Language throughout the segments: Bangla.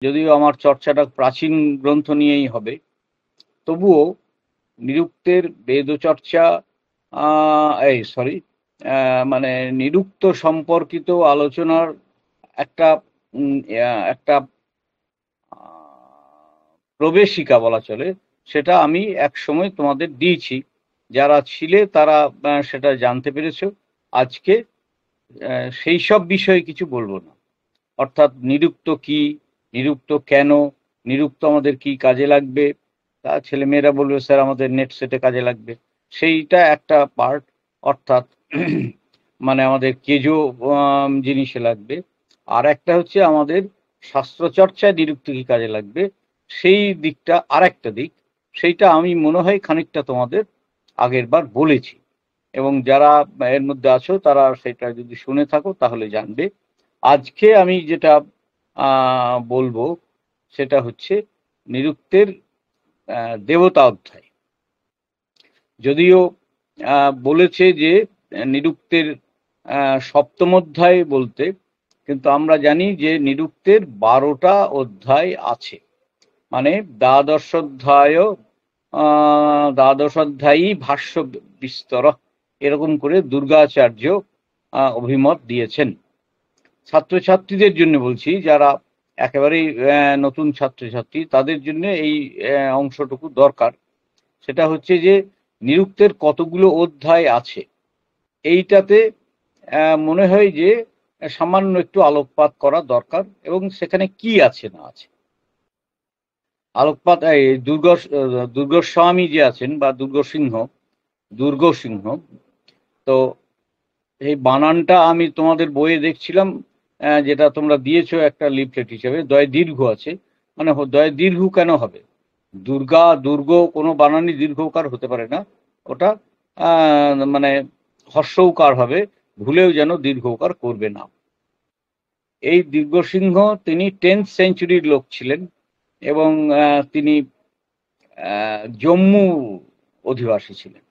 যদিও আমার চর্চাটা প্রাচীন গ্রন্থ নিয়েই হবে, তবুও নিরুক্তের বেদচর্চা মানে নিরুক্ত সম্পর্কিত আলোচনার একটা একটা প্রবেশিকা বলা চলে, সেটা আমি এক সময় তোমাদের দিয়েছি। যারা ছিলে তারা সেটা জানতে পেরেছো। আজকে সেই সব বিষয়ে কিছু বলবো না। অর্থাৎ নিরুক্ত কি, নিরুক্ত কেন, নিরুক্ত আমাদের কি কাজে লাগবে, তা ছেলেমেয়েরা বলবে স্যার আমাদের নেট সেটে কাজে লাগবে, সেইটা একটা পার্ট। অর্থাৎ মানে আমাদের কেজো জিনিসে লাগবে। আর একটা হচ্ছে আমাদের শাস্ত্রচর্চায় নিরুক্ত কি কাজে লাগবে, সেই দিকটা আর একটা দিক। সেইটা আমি মনে হয় খানিকটা তোমাদের আগের বার বলেছি, এবং যারা এর মধ্যে আছো তারা সেটা যদি শুনে থাকো তাহলে জানবে। আজকে আমি যেটা বলবো সেটা হচ্ছে নিরুক্তের দেবতা অধ্যায়। যদিও বলেছে যে নিরুক্তের সপ্তম অধ্যায় বলতে, কিন্তু আমরা জানি যে নিরুক্তের 12টা অধ্যায় আছে। মানে দ্বাদশ অধ্যায়ী ভাষ্য বিস্তর, এরকম করে দুর্গাচার্য অভিমত দিয়েছেন। ছাত্রছাত্রীদের জন্য বলছি, যারা একেবারেই নতুন ছাত্রছাত্রী, তাদের জন্য এই অংশটুকু দরকার। সেটা হচ্ছে যে নিরুক্তের কতগুলো অধ্যায় আছে, এইটাতে মনে হয় যে সামান্য একটু আলোকপাত করা দরকার, এবং সেখানে কি আছে না আছে আলোকপাত। দুর্গস্বামী যে আছেন বা দুর্গসিংহ, তো এই বানানটা আমি তোমাদের বইয়ে দেখছিলাম, যেটা তোমরা দিয়েছো একটা লিফলেট হিসেবে, দয় দীর্ঘ আছে। মানে দয় দীর্ঘ কেন হবে? দুর্গ কোনো বানানই দীর্ঘকার হতে পারে না, ওটা মানে হর্ষৌকার হবে, ভুলেও যেন দীর্ঘকার করবে না। এই দীর্ঘসিংহ তিনি 10th সেঞ্চুরির লোক ছিলেন, এবং তিনি জম্মু অধিবাসী ছিলেন।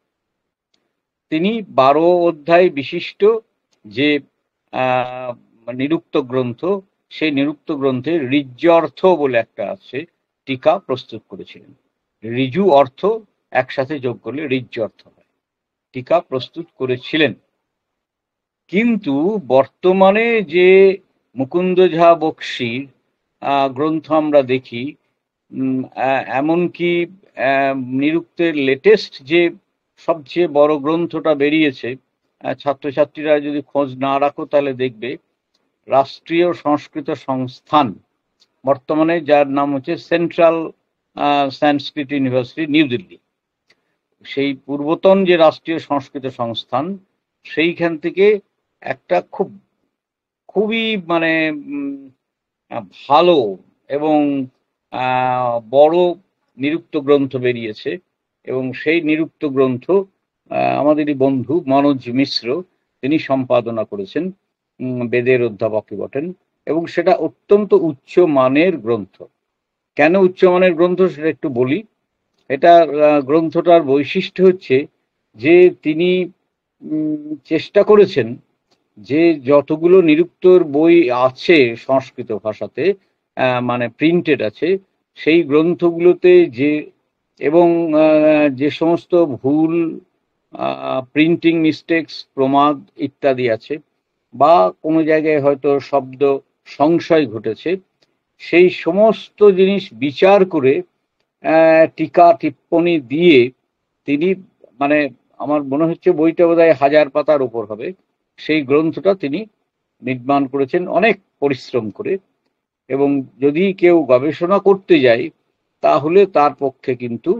তিনি 12 অধ্যায় বিশিষ্ট যে নিরুক্ত গ্রন্থ, সেই নিরুক্ত গ্রন্থে ঋজ্যার্থ বলে একটা আছে, টিকা প্রস্তুত করেছিলেন। ঋজু অর্থ একসাথে যোগ করলে ঋজ্যার্থ হয়, টিকা প্রস্তুত করেছিলেন। কিন্তু বর্তমানে যে মুকুন্দ ঝা বক্সির গ্রন্থ আমরা দেখি, এমনকি নিরুক্তের লেটেস্ট যে সবচেয়ে বড় গ্রন্থটা বেরিয়েছে, ছাত্রছাত্রীরা যদি খোঁজ না রাখো তাহলে দেখবে, রাষ্ট্রীয় সংস্কৃত সংস্থান, বর্তমানে যার নাম হচ্ছে সেন্ট্রাল সংস্কৃত ইউনিভার্সিটি নিউ দিল্লি, সেই পূর্বতন যে রাষ্ট্রীয় সংস্কৃত সংস্থান, সেইখান থেকে একটা খুবই মানে ভালো এবং বড় নিরুক্ত গ্রন্থ বেরিয়েছে। এবং সেই নিরুক্ত গ্রন্থ আমাদেরই বন্ধু মনোজ মিশ্র তিনি সম্পাদনা করেছেন, বেদের অধ্যাপকই বটেন, এবং সেটা অত্যন্ত উচ্চ মানের গ্রন্থ। কেন উচ্চমানের গ্রন্থ সেটা একটু বলি। এটা গ্রন্থটার বৈশিষ্ট্য হচ্ছে যে তিনি চেষ্টা করেছেন যে যতগুলো নিরুক্তর বই আছে সংস্কৃত ভাষাতে, মানে প্রিন্টেড আছে, সেই গ্রন্থগুলোতে এবং যে সমস্ত ভুল, প্রিন্টিং মিস্টেক্স, প্রমাদ ইত্যাদি আছে, বা কোনো জায়গায় হয়তো শব্দ সংশয় ঘটেছে, সেই সমস্ত জিনিস বিচার করে টিকা টিপ্পনী দিয়ে তিনি, মানে আমার মনে হচ্ছে বইটা বোধহয় 1000 পাতার উপর হবে, সেই গ্রন্থটা তিনি নির্মাণ করেছেন অনেক পরিশ্রম করে। এবং যদি কেউ গবেষণা করতে যায় তাহলে তার পক্ষে কিন্তু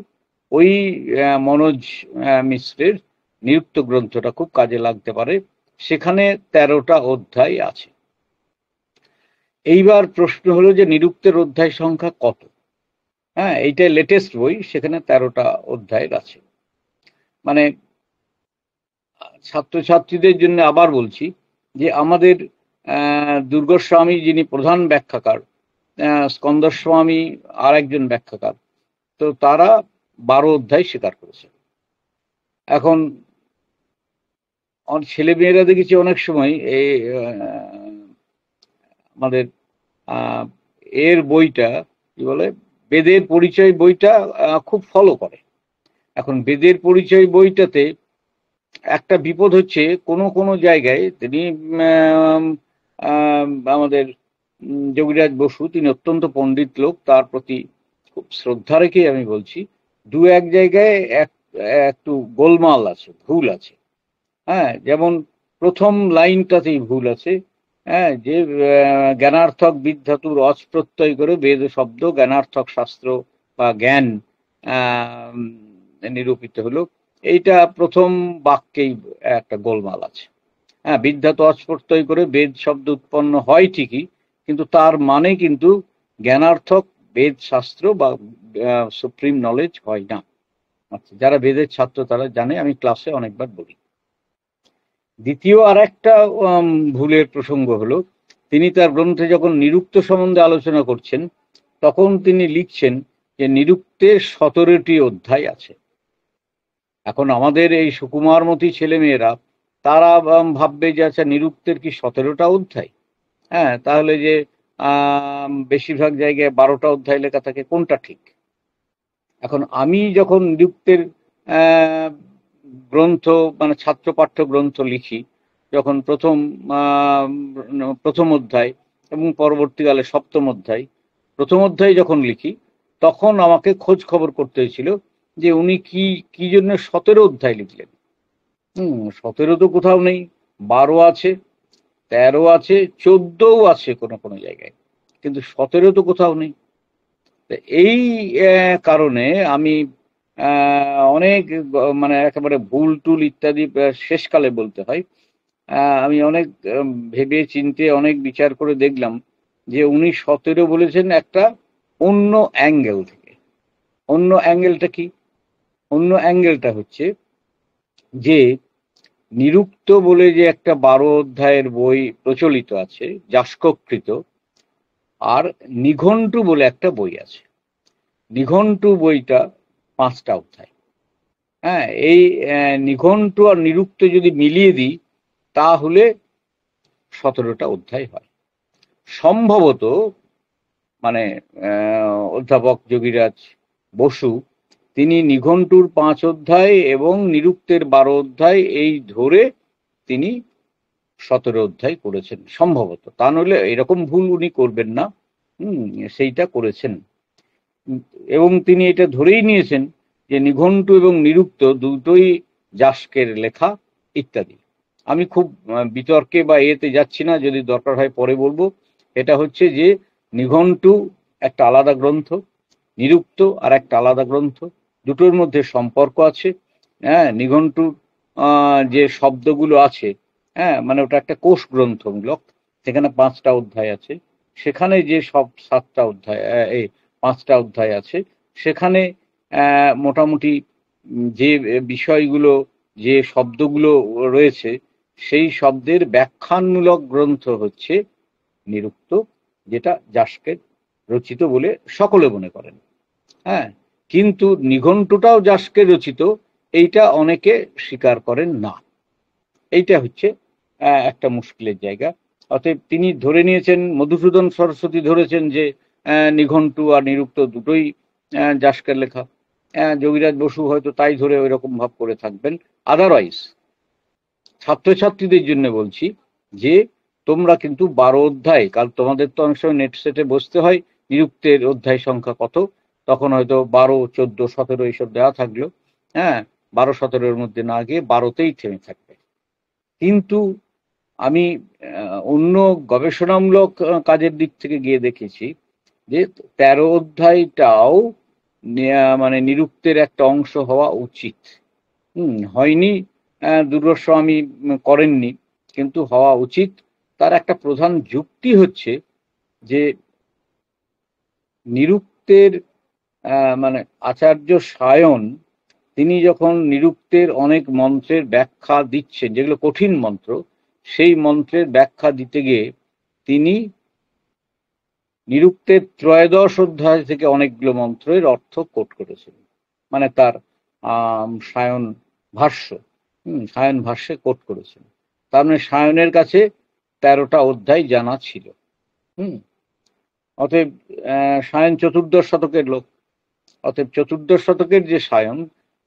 ওই মনোজ মিশ্রের নিরুক্ত গ্রন্থটা খুব কাজে লাগতে পারে। সেখানে 13টা অধ্যায় আছে। এইবার প্রশ্ন হলো যে নিরুক্তের অধ্যায় সংখ্যা কত? হ্যাঁ, এইটা লেটেস্ট বই, সেখানে 13টা অধ্যায় আছে। মানে ছাত্রছাত্রীদের জন্য আবার বলছি যে আমাদের দুর্গস্বামী যিনি প্রধান ব্যাখ্যাকার, স্কন্দস্বামী আর একজন ব্যাখ্যাকার, তো তারা 12 অধ্যায় স্বীকার করেছে। এখন ছেলে মেয়েরা দেখেছি অনেক সময় এই আমাদের এর বইটা কি বলে, বেদের পরিচয় বইটা খুব ফলো করে। এখন বেদের পরিচয় বইটাতে একটা বিপদ হচ্ছে, কোনো কোনো জায়গায় তিনি আমাদের যোগীরাজ বসু, তিনি অত্যন্ত পণ্ডিত লোক, তার প্রতি খুব শ্রদ্ধা রেখেই আমি বলছি, দু এক জায়গায় একটু গোলমাল আছে, ভুল আছে। হ্যাঁ, যেমন প্রথম লাইনটাতেই ভুল আছে। হ্যাঁ, যে জ্ঞানার্থক বিধাতুর অজ প্রত্যয় করে বেদ শব্দ জ্ঞানার্থক শাস্ত্র বা জ্ঞান নিরূপিত হলো, এইটা প্রথম বাক্যেই একটা গোলমাল আছে। হ্যাঁ, বিদ্যাত অজ প্রত্যয় করে বেদ শব্দ উৎপন্ন হয় ঠিকই, কিন্তু তার মানে কিন্তু জ্ঞানার্থক বেদ শাস্ত্র বা সুপ্রিম নলেজ হয় না। আচ্ছা, যারা বেদের ছাত্র তারা জানে, আমি ক্লাসে অনেকবার বলি। দ্বিতীয় আর একটা ভুলের প্রসঙ্গ হলো, তিনি তার গ্রন্থে যখন নিরুক্ত সম্বন্ধে আলোচনা করছেন, তখন তিনি লিখছেন যে নিরুক্তের 17টি অধ্যায় আছে। এখন আমাদের এই সুকুমারমতি ছেলেমেয়েরা তারা ভাববে যে আচ্ছা, নিরুক্তের কি 17টা অধ্যায়? হ্যাঁ, তাহলে যে বেশিরভাগ জায়গায় 12টা অধ্যায় লেখা থাকে, কোনটা ঠিক? এখন আমি যখন নিরুক্তের গ্রন্থ মানে ছাত্র পাঠ্য গ্রন্থ লিখি, যখন প্রথম অধ্যায় এবং পরবর্তীকালে 7ম অধ্যায়, প্রথম অধ্যায় যখন লিখি, তখন আমাকে খোঁজ খবর করতে হয়েছিল যে উনি কি জন্য 17 অধ্যায় লিখলেন। 17 তো কোথাও নেই, 12 আছে, 13 আছে, 14ও আছে কোনো কোনো জায়গায়, কিন্তু 17 তো কোথাও নেই। এই কারণে আমি অনেক মানে একেবারে ভুল টুল ইত্যাদি শেষকালে বলতে হয়, আমি অনেক ভেবে চিন্তে অনেক বিচার করে দেখলাম যে উনি 17 বলেছেন একটা অন্য অ্যাঙ্গেল থেকে। অন্য অ্যাঙ্গেলটা কি? অন্য অ্যাঙ্গেলটা হচ্ছে যে নিরুক্ত বলে যে একটা 12 অধ্যায়ের বই প্রচলিত আছে যাস্ককৃত, আর নিঘণ্টু বলে একটা বই আছে। নিঘণ্টু বইটা 5টা অধ্যায়। হ্যাঁ, এই নিঘণ্টু আর নিরুক্ত যদি মিলিয়ে দিই তাহলে 17টা অধ্যায় হয় সম্ভবত। মানে অধ্যাপক যোগীরাজ বসু তিনি নিঘণ্টুর 5 অধ্যায় এবং নিরুক্তের 12 অধ্যায় এই ধরে তিনি 17 অধ্যায় করেছেন সম্ভবত, তা নইলে এরকম ভুল উনি করবেন না। সেইটা করেছেন, এবং তিনি এটা ধরেই নিয়েছেন যে নিঘণ্টু এবং নিরুক্ত দুটোই যাস্কের লেখা ইত্যাদি। আমি খুব বিতর্কে বা এতে যাচ্ছি না, যদি দরকার হয় পরে বলবো। এটা হচ্ছে যে নিঘণ্টু একটা আলাদা গ্রন্থ, নিরুক্ত আর একটা আলাদা গ্রন্থ, দুটোর মধ্যে সম্পর্ক আছে। হ্যাঁ, নিঘণ্টুর যে শব্দগুলো আছে, হ্যাঁ, মানে ওটা একটা কোষ গ্রন্থমূলক, সেখানে 5টা অধ্যায় আছে। সেখানে যে সব 7টা অধ্যায়, এই 5টা অধ্যায় আছে, সেখানে মোটামুটি যে বিষয়গুলো, যে শব্দগুলো রয়েছে, সেই শব্দের ব্যাখ্যানমূলক গ্রন্থ হচ্ছে নিরুক্ত, যেটা যাস্কের রচিত বলে সকলে মনে করেন। হ্যাঁ, কিন্তু নিঘণ্টুটাও যাস্কের রচিত, এইটা অনেকে স্বীকার করেন না। এইটা হচ্ছে একটা মুশকিলের জায়গা। অতএব তিনি ধরে নিয়েছেন, মধুসূদন সরস্বতী ধরেছেন যে নিঘণ্টু আর নিরুক্ত দুটোই যাস্কের লেখা। যোগীরাজ বসু হয়তো তাই ধরে ওই রকম ভাব করে থাকবেন। আদারওয়াইজ ছাত্রছাত্রীদের জন্য বলছি যে তোমরা কিন্তু 12 অধ্যায়, কাল তোমাদের তো অনেক সময় নেট সেটে বসতে হয় নিরুক্তের অধ্যায় সংখ্যা কত, তখন হয়তো 12, 14, 17 এইসব দেওয়া থাকলো। হ্যাঁ, 12, 17-এর মধ্যে না গিয়ে 12তেই থেমে থাকবে। কিন্তু আমি অন্য গবেষণামূলক কাজের দিক থেকে গিয়ে দেখেছি যে 13 অধ্যায়টাও মানে নিরুক্তের একটা অংশ হওয়া উচিত। হয়নি, দুর্গস্ব আমি করেননি, কিন্তু হওয়া উচিত। তার একটা প্রধান যুক্তি হচ্ছে যে নিরুক্তের মানে আচার্য সায়ন তিনি যখন নিরুক্তের অনেক মন্ত্রের ব্যাখ্যা দিচ্ছেন, যেগুলো কঠিন মন্ত্র, সেই মন্ত্রের ব্যাখ্যা দিতে গিয়ে তিনি নিরুক্তের 13 অধ্যায় থেকে অনেকগুলো মন্ত্রের অর্থ কোট করেছেন, মানে তার সায়ন ভাষ্য, সায়ন ভাষ্যে কোট করেছেন। তার মানে সায়নের কাছে 13টা অধ্যায় জানা ছিল। অতএব সায়ন চতুর্দশ শতকের লোক, অতএব চতুর্দশ শতকের যে সায়ন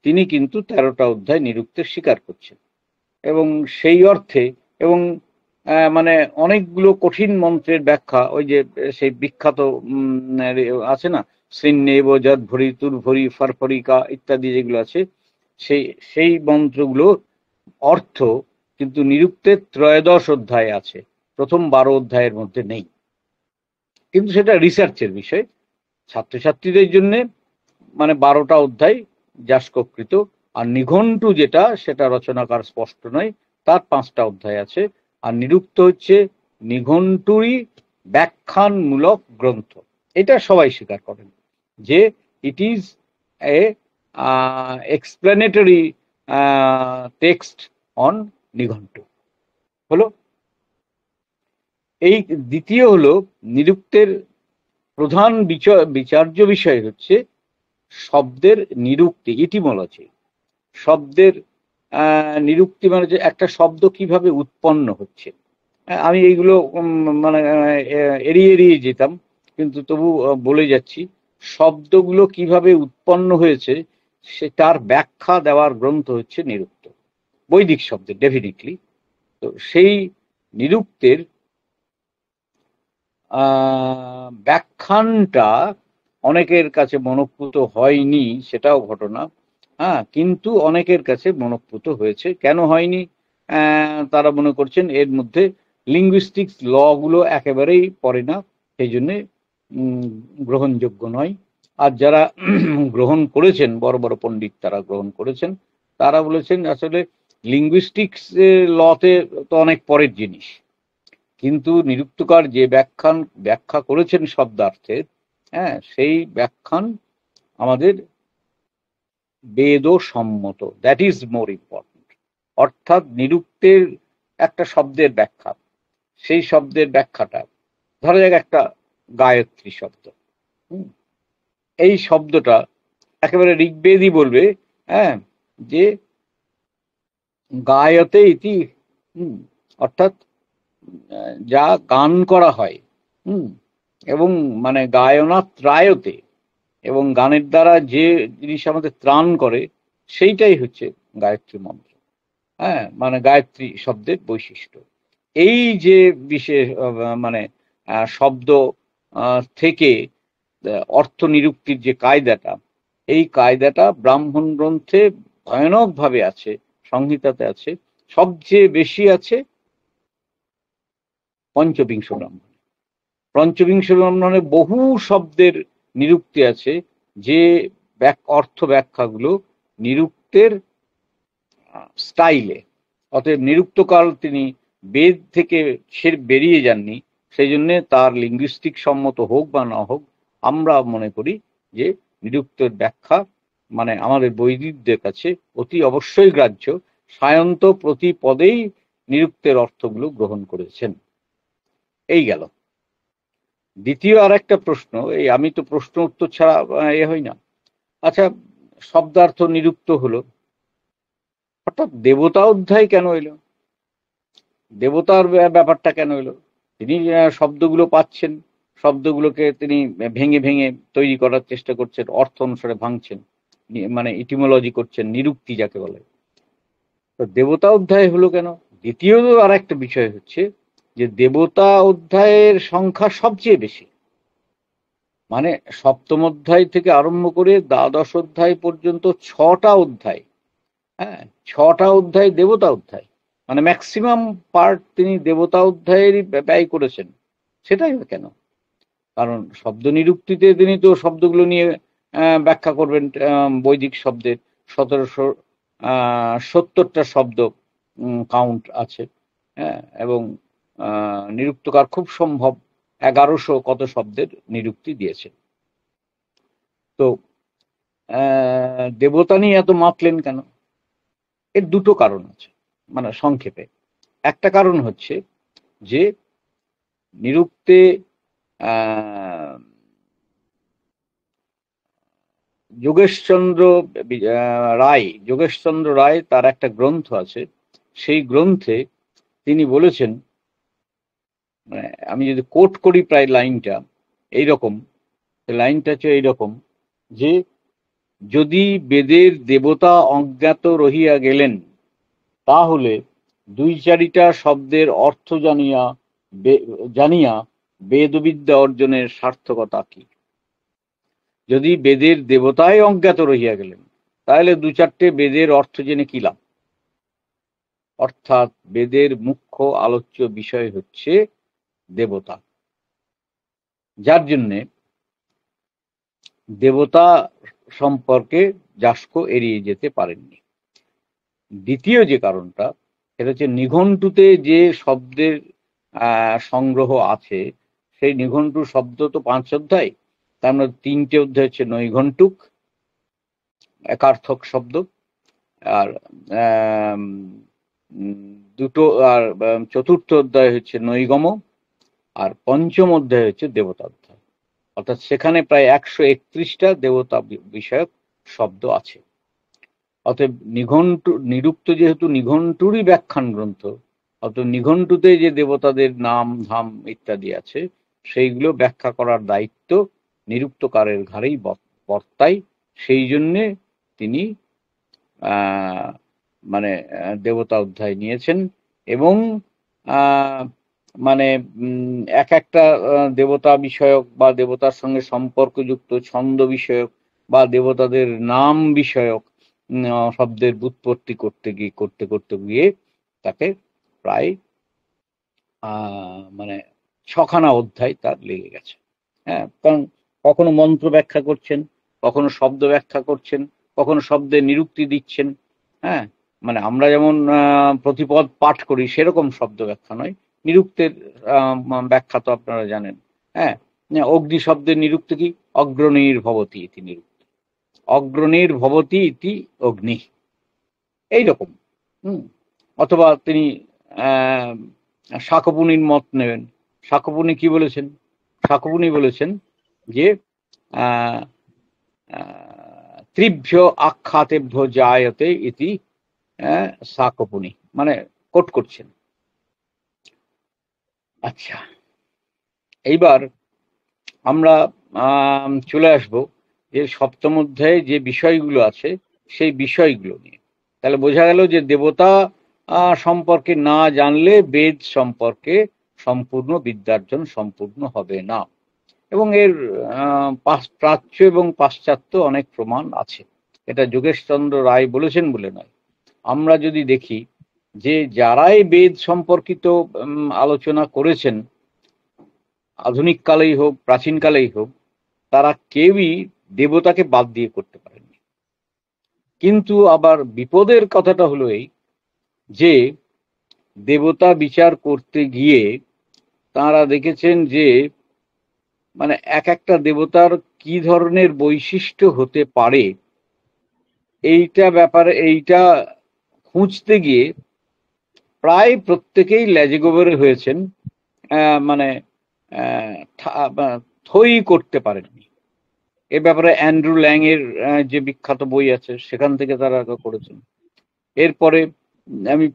তিনি কিন্তু 13টা অধ্যায় নিরুক্তের স্বীকার করছেন, এবং সেই অর্থে এবং মানে অনেকগুলো কঠিন মন্ত্রের ব্যাখ্যা, ওই যে সেই বিখ্যাত আছে না, শ্রীন্নেব যদ ভরি তুর ভরি ফরফরিকা ইত্যাদি যেগুলো আছে, সেই সেই মন্ত্রগুলোর অর্থ কিন্তু নিরুক্তের 13 অধ্যায়ে আছে, প্রথম 12 অধ্যায়ের মধ্যে নেই। কিন্তু সেটা রিসার্চের বিষয়। ছাত্রছাত্রীদের জন্য মানে 12টা অধ্যায় যাস্ককৃত, আর নিঘণ্টু যেটা সেটা রচনাকার স্পষ্ট নয়, তার 5টা অধ্যায় আছে। আর নিরুক্ত হচ্ছে নিঘণ্টুরই ব্যাখ্যানমূলক গ্রন্থ, এটা সবাই স্বীকার করেন যে it is a explanatory text on Nighantu. হলো এই দ্বিতীয় হলো, নিরুক্তের প্রধান বিচার্য বিষয় হচ্ছে শব্দের নিরুক্তি, ইটিমোলজি। শব্দের নিরুক্তি মানে যে একটা শব্দ কিভাবে উৎপন্ন হচ্ছে। আমি এইগুলো মানে এড়িয়ে এড়িয়ে যেতাম, কিন্তু তবু বলে যাচ্ছি। শব্দগুলো কিভাবে উৎপন্ন হয়েছে সে তার ব্যাখ্যা দেওয়ার গ্রন্থ হচ্ছে নিরুক্ত, বৈদিক শব্দের ডেফিনেটলি। তো সেই নিরুক্তের ব্যাখ্যানটা অনেকের কাছে মনঃপুত হয়নি, সেটাও ঘটনা। হ্যাঁ, কিন্তু অনেকের কাছে মনঃপুত হয়েছে। কেন হয়নি? তারা মনে করছেন এর মধ্যে লিঙ্গুইস্টিক্স ল গুলো একেবারেই পড়ে না, সেই জন্যে গ্রহণযোগ্য নয়। আর যারা গ্রহণ করেছেন, বড় বড় পণ্ডিত তারা গ্রহণ করেছেন, তারা বলেছেন আসলে লিঙ্গুইস্টিক্স লতে তো অনেক পরের জিনিস, কিন্তু নিরুক্তকার যে ব্যাখ্যা করেছেন শব্দার্থের, হ্যাঁ, সেই ব্যাখ্যান আমাদের বেদ সম্মত, দ্যাট ইজ মোর ইম্পর্টেন্ট। অর্থাৎ নিরুক্তের একটা শব্দের ব্যাখ্যা, সেই শব্দের ব্যাখ্যাটা, ধরা যাক একটা গায়ত্রী শব্দ, এই শব্দটা একেবারে ঋগ্বেদই বলবে, হ্যাঁ, যে গায়তে ইতি, অর্থাৎ যা গান করা হয়, এবং মানে গায়না ত্রায়তে, এবং গানের দ্বারা যে জিনিস আমাদের ত্রাণ করে সেইটাই হচ্ছে গায়ত্রী মন্ত্র। হ্যাঁ, মানে গায়ত্রী শব্দের বৈশিষ্ট্য এই যে বিশেষ মানে শব্দ থেকে অর্থ নিরুক্তির যে কায়দাটা, এই কায়দাটা ব্রাহ্মণ গ্রন্থে ভয়ানক ভাবে আছে, সংহিতাতে আছে, সবচেয়ে বেশি আছে পঞ্চবিংশ ব্রাহ্মণে। পঞ্চবিংশ ব্রাহ্মণে বহু শব্দের নিরুক্তি আছে, যে অর্থ ব্যাখ্যাগুলো নিরুক্তের স্টাইলে। অতএব নিরুক্তকাল তিনি বেদ থেকে বেরিয়ে যাননি, সেই জন্য তার লিঙ্গুইস্টিক সম্মত হোক বা না হোক, আমরা মনে করি যে নিরুক্তের ব্যাখ্যা মানে আমাদের বৈদিকদের কাছে অতি অবশ্যই গ্রাহ্য। সায়ন্ত প্রতি পদেই নিরুক্তের অর্থগুলো গ্রহণ করেছেন। এই গেল দ্বিতীয় আর একটা প্রশ্ন। এই আমি তো প্রশ্ন উত্তর ছাড়া হই না। আচ্ছা, শব্দার্থ নিরুক্ত হলো, হঠাৎ দেবতা অধ্যায় কেন এলো? দেবতার ব্যাপারটা কেন এলো? তিনি শব্দগুলো পাচ্ছেন, শব্দগুলোকে তিনি ভেঙে ভেঙে তৈরি করার চেষ্টা করছেন, অর্থ অনুসারে ভাঙছেন, মানে ইটিমোলজি করছেন, নিরুক্তি যাকে বলে। তো দেবতা অধ্যায় হলো কেন? দ্বিতীয় আর একটা বিষয় হচ্ছে যে দেবতা অধ্যায়ের সংখ্যা সবচেয়ে বেশি, মানে সপ্তম অধ্যায় থেকে আরম্ভ করে দ্বাদশ অধ্যায় পর্যন্ত 6টা অধ্যায়, হ্যাঁ, 6টা অধ্যায় দেবতা অধ্যায়, মানে ম্যাক্সিমাম পার্ট তিনি দেবতা অধ্যায়েরই ব্যয় করেছেন। সেটাই কেন? কারণ শব্দ নিরুক্তিতে তিনি তো শব্দগুলো নিয়ে ব্যাখ্যা করবেন। বৈদিক শব্দের 1770টা শব্দ কাউন্ট আছে, হ্যাঁ, এবং নিরুক্তকার খুব সম্ভব 1100 কত শব্দের নিরুক্তি দিয়েছে। তো দেবতা নিয়ে এত মাতলেন কেন? এর দুটো কারণ আছে, মানে সংক্ষেপে। একটা কারণ হচ্ছে যে নিরুক্তে যোগেশচন্দ্র রায় তার একটা গ্রন্থ আছে, সেই গ্রন্থে তিনি বলেছেন, মানে আমি যদি কোট করি প্রায় লাইনটা, এইরকম, লাইনটা হচ্ছে এইরকম যে যদি বেদের দেবতা অজ্ঞাত রহিয়া গেলেন, তাহলে দুই চারিটা শব্দের অর্থ জানিয়া বেদবিদ্যা অর্জনের সার্থকতা কি? যদি বেদের দেবতাই অজ্ঞাত রহিয়া গেলেন, তাহলে দু চারটে বেদের অর্থ জেনে কি লাভ? অর্থাৎ বেদের মুখ্য আলোচ্য বিষয় হচ্ছে দেবতা, যার জন্যে দেবতা সম্পর্কে যাস্ক এড়িয়ে যেতে পারেননি। দ্বিতীয় যে কারণটা, সেটা হচ্ছে নিঘণ্টুতে যে শব্দের সংগ্রহ আছে, সেই নিঘণ্টু শব্দ তো 5 অধ্যায়, তার মধ্যে 3টে অধ্যায় হচ্ছে নৈঘণ্টুক, একার্থক শব্দ, আর দুটো, আর চতুর্থ অধ্যায় হচ্ছে নৈগম, আর পঞ্চম অধ্যায় হচ্ছে দেবতা অধ্যায়। অর্থাৎ সেখানে প্রায় 131টা দেবতা বিষয়ক শব্দ আছে। অতএব নিরুক্ত যেহেতু নিঘণ্টুরই ব্যাখ্যান গ্রন্থ, অতএব নিঘণ্টুতে যে দেবতাদের নাম ধাম ইত্যাদি আছে, সেইগুলো ব্যাখ্যা করার দায়িত্ব নিরুক্তকারের ঘাড়েই বর্তায়। সেই জন্যে তিনি মানে দেবতা অধ্যায় নিয়েছেন, এবং মানে এক একটা দেবতা বিষয়ক বা দেবতার সঙ্গে সম্পর্কযুক্ত ছন্দ বিষয়ক বা দেবতাদের নাম বিষয়ক শব্দের ব্যুৎপত্তি করতে গিয়ে তাকে প্রায় মানে 6খানা অধ্যায় তার লেগে গেছে। হ্যাঁ, কারণ কখনো মন্ত্র ব্যাখ্যা করছেন, কখনো শব্দ ব্যাখ্যা করছেন, কখনো শব্দের নিরুক্তি দিচ্ছেন। হ্যাঁ, মানে আমরা যেমন প্রতিপদ পাঠ করি সেরকম শব্দ ব্যাখ্যা নয়, নিরুক্তের ব্যাখ্যা তো আপনারা জানেন। হ্যাঁ, অগ্নি শব্দের নিরুক্তি কি? অগ্রণীর ভবতি ইতি নিরুক্তি, অগ্রণীর ভবতি ইতি অগ্নি, এইরকম। অথবা তিনি শাকপুনির মত নেবেন। শাকপুনি কি বলেছেন? শাকপুনি বলেছেন যে ত্রিভ্য আখ্যাতেভ্য জায়তে ইতি শাকপুনি, মানে কোট করছেন। আচ্ছা, এইবার আমরা চলে আসব যে সপ্তম অধ্যায়ে যে বিষয়গুলো আছে সেই বিষয়গুলো নিয়ে। তাহলে বোঝা গেল যে দেবতা সম্পর্কে না জানলে বেদ সম্পর্কে সম্পূর্ণ বিদ্যার্জন সম্পূর্ণ হবে না, এবং এর প্রাচ্য এবং পাশ্চাত্য অনেক প্রমাণ আছে। এটা যোগেশচন্দ্র রায় বলেছেন বলে নয়। আমরা যদি দেখি যে যারাই বেদ সম্পর্কিত আলোচনা করেছেন, আধুনিক কালেই হোক প্রাচীন কালেই হোক, তারা কেউই দেবতাকে বাদ দিয়ে করতে পারেননি। কিন্তু আবার বিপদের কথাটা হলো এই যে দেবতা বিচার করতে গিয়ে তারা দেখেছেন যে মানে এক একটা দেবতার কি ধরনের বৈশিষ্ট্য হতে পারে, এইটা খুঁজতে গিয়ে প্রায় প্রত্যেকেই ল্যাজগোবরে হয়েছেন, মানে থই করতে পারেননি। এ ব্যাপারে অ্যান্ড্রু ল্যাং এর যে বিখ্যাত বই আছে সেখান থেকে তারা করেছেন। এরপরে আমি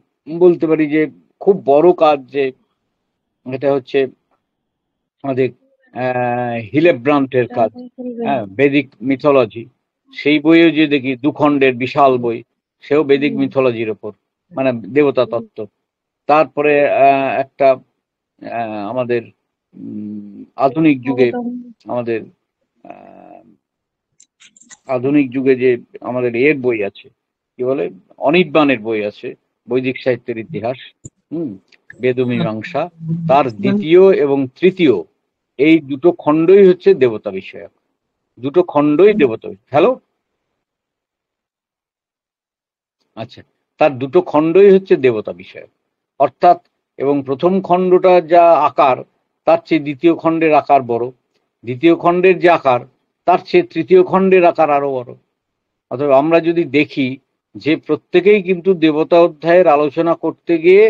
বলতে পারি যে খুব বড় কাজ যে এটা হচ্ছে আমাদের হিলেব্রান্টের কাজ, বেদিক মিথোলজি, সেই বইও যে দেখি 2 খণ্ডের বিশাল বই, সেও বেদিক মিথোলজির ওপর, মানে দেবতা তত্ত্ব। তারপরে একটা আমাদের আধুনিক যুগে যে আমাদের এর বই আছে, কি বলে, অনির্বাণের বই আছে, বৈদিক সাহিত্যের ইতিহাস, বেদমীমাংসা, তার দ্বিতীয় এবং তৃতীয় এই দুটো খণ্ডই হচ্ছে দেবতা বিষয়ক, দুটো খণ্ডই দেবতা। হ্যালো, আচ্ছা, তার দুটো খণ্ডই হচ্ছে দেবতা বিষয়ক। অর্থাৎ এবং প্রথম খণ্ডটা যা আকার, তার চেয়ে দ্বিতীয় খণ্ডের আকার বড়, দ্বিতীয় খণ্ডের যে আকার তার চেয়ে তৃতীয় খণ্ডের আকার আরো বড়। অথবা আমরা যদি দেখি যে প্রত্যেকেই কিন্তু দেবতা অধ্যায়ের আলোচনা করতে গিয়ে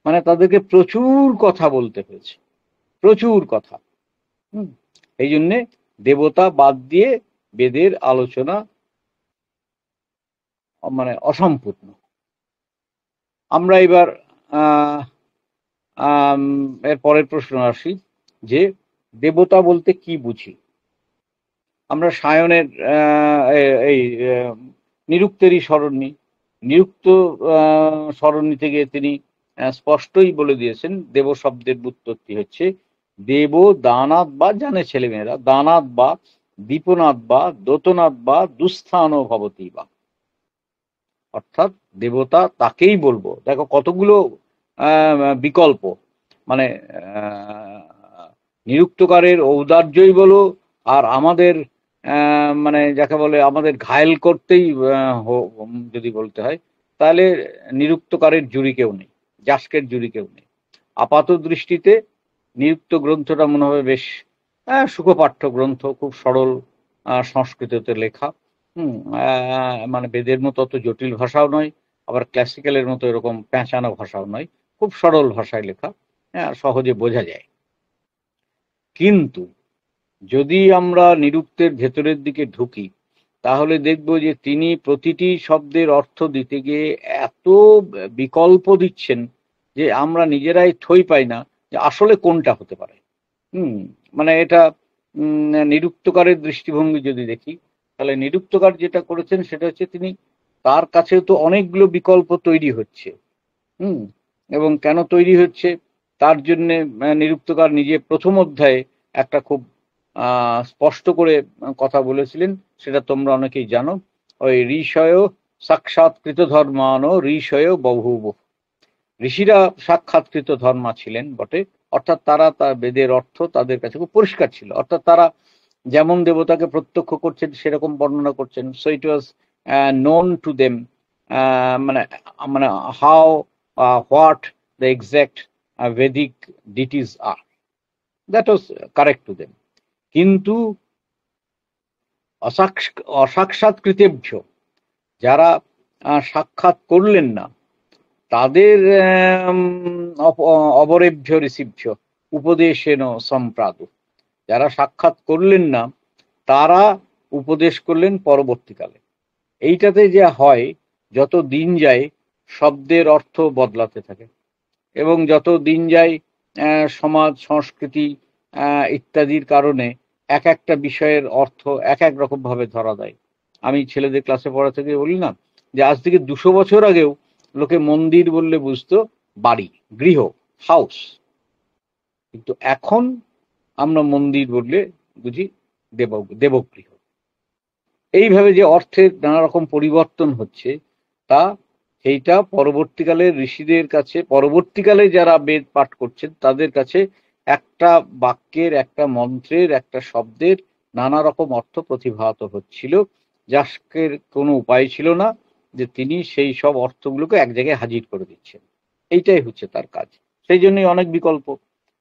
মানে তাদেরকে প্রচুর কথা বলতে হয়েছে, প্রচুর কথা। এই জন্যে দেবতা বাদ দিয়ে বেদের আলোচনা মানে অসম্পূর্ণ। আমরা এবার এর পরের প্রশ্ন আসি যে দেবতা বলতে কি বুঝি? আমরা সায়নের এই নিরুক্তেরই স্মরণ নিই। নিরুক্ত স্মরণ নিতে গিয়ে তিনি স্পষ্টই বলে দিয়েছেন দেব শব্দের ব্যুৎপত্তি হচ্ছে দেব দানাৎ বা, জানে ছেলেমেয়েরা, দানাৎ বা, দীপনাথ বা, দোতনাথ বা, দুস্থান ভবতী বা। অর্থাৎ দেবতা তাকেই বলবো। দেখো কতগুলো বিকল্প, মানে নিরুক্তকারের ঔদার্যই বলো আর আমাদের মানে যাকে বলে আমাদের ঘায়েল করতেই যদি বলতে হয়, তাহলে নিরুক্তকারের জুড়ি কেউ নেই, যাস্কের জুড়ি কেউ নেই। আপাত দৃষ্টিতে নিরুক্ত গ্রন্থটা মনে হবে বেশ সুখপাঠ্য গ্রন্থ, খুব সরল সংস্কৃততে লেখা। মানে বেদের মতো অত জটিল ভাষাও নয়, আবার ক্লাসিক্যালের মতো এরকম প্যাঁচানো ভাষাও নয়, খুব সরল ভাষায় লেখা, সহজে বোঝা যায়। কিন্তু যদি আমরা নিরুক্তের ভেতরের দিকে ঢুকি তাহলে দেখব যে তিনি প্রতিটি শব্দের অর্থ দিতে গিয়ে এত বিকল্প দিচ্ছেন যে আমরা নিজেরাই ঠই পাই না যে আসলে কোনটা হতে পারে। মানে এটা নিরুক্তকারের দৃষ্টিভঙ্গি যদি দেখি তাহলে নিরুক্তকার যেটা করেছেন সেটা হচ্ছে তিনি, তার কাছেও তো অনেকগুলো বিকল্প তৈরি হচ্ছে। এবং কেন তৈরি হচ্ছে তার জন্য নিরুক্তকার নিজে প্রথম অধ্যায়ে একটা খুব স্পষ্ট করে কথা বলেছিলেন, সেটা তোমরা অনেকেই জানো। ওই ঋষয় সাক্ষাৎকৃত ধর্মান ঋষয় বহুব, ঋষিরা সাক্ষাৎকৃত ধর্মা ছিলেন বটে, অর্থাৎ তারা তার বেদের অর্থ তাদের কাছে খুব পরিষ্কার ছিল, অর্থাৎ তারা যেমন দেবতাকে প্রত্যক্ষ করছেন সেরকম বর্ণনা করছেন। So it was known to them, মানে মানে how what the exact Vedic deities are, that was correct to them. কিন্তু অসাক্ষাৎকৃতেভ্য, যারা সাক্ষাৎ করলেন না, তাদের অবরেভ্য ঋষিভ্য উপদেশেন সম্প্রাদু, যারা সাক্ষাৎ করলেন না তারা উপদেশ করলেন পরবর্তীকালে। এইটাতে যে হয়, যত দিন যায় শব্দের অর্থ বদলাতে থাকে এবং যত দিন যায় সমাজ সংস্কৃতি ইত্যাদির কারণে এক একটা বিষয়ের অর্থ এক এক রকম ভাবে ধরা দেয়। আমি ছেলেদের ক্লাসে পড়া থেকে বলি না যে আজ থেকে 200 বছর আগেও লোকে মন্দির বললে বুঝতো বাড়ি, গৃহ, হাউস, কিন্তু এখন আমরা মন্দির বললে বুঝি দেবগৃহ। এইভাবে যে অর্থের নানা রকম পরিবর্তন হচ্ছে তা সেইটা পরবর্তীকালে ঋষিদের কাছে, পরবর্তীকালে যারা বেদ পাঠ করছেন তাদের কাছে একটা বাক্যের, একটা মন্ত্রের, একটা শব্দের নানা রকম অর্থ প্রতিভাত হচ্ছিল, যাস্কের কোনো উপায় ছিল না যে তিনি সেই সব অর্থগুলোকে এক জায়গায় হাজির করে দিচ্ছেন। এইটাই হচ্ছে তার কাজ। সেই জন্যই অনেক বিকল্প,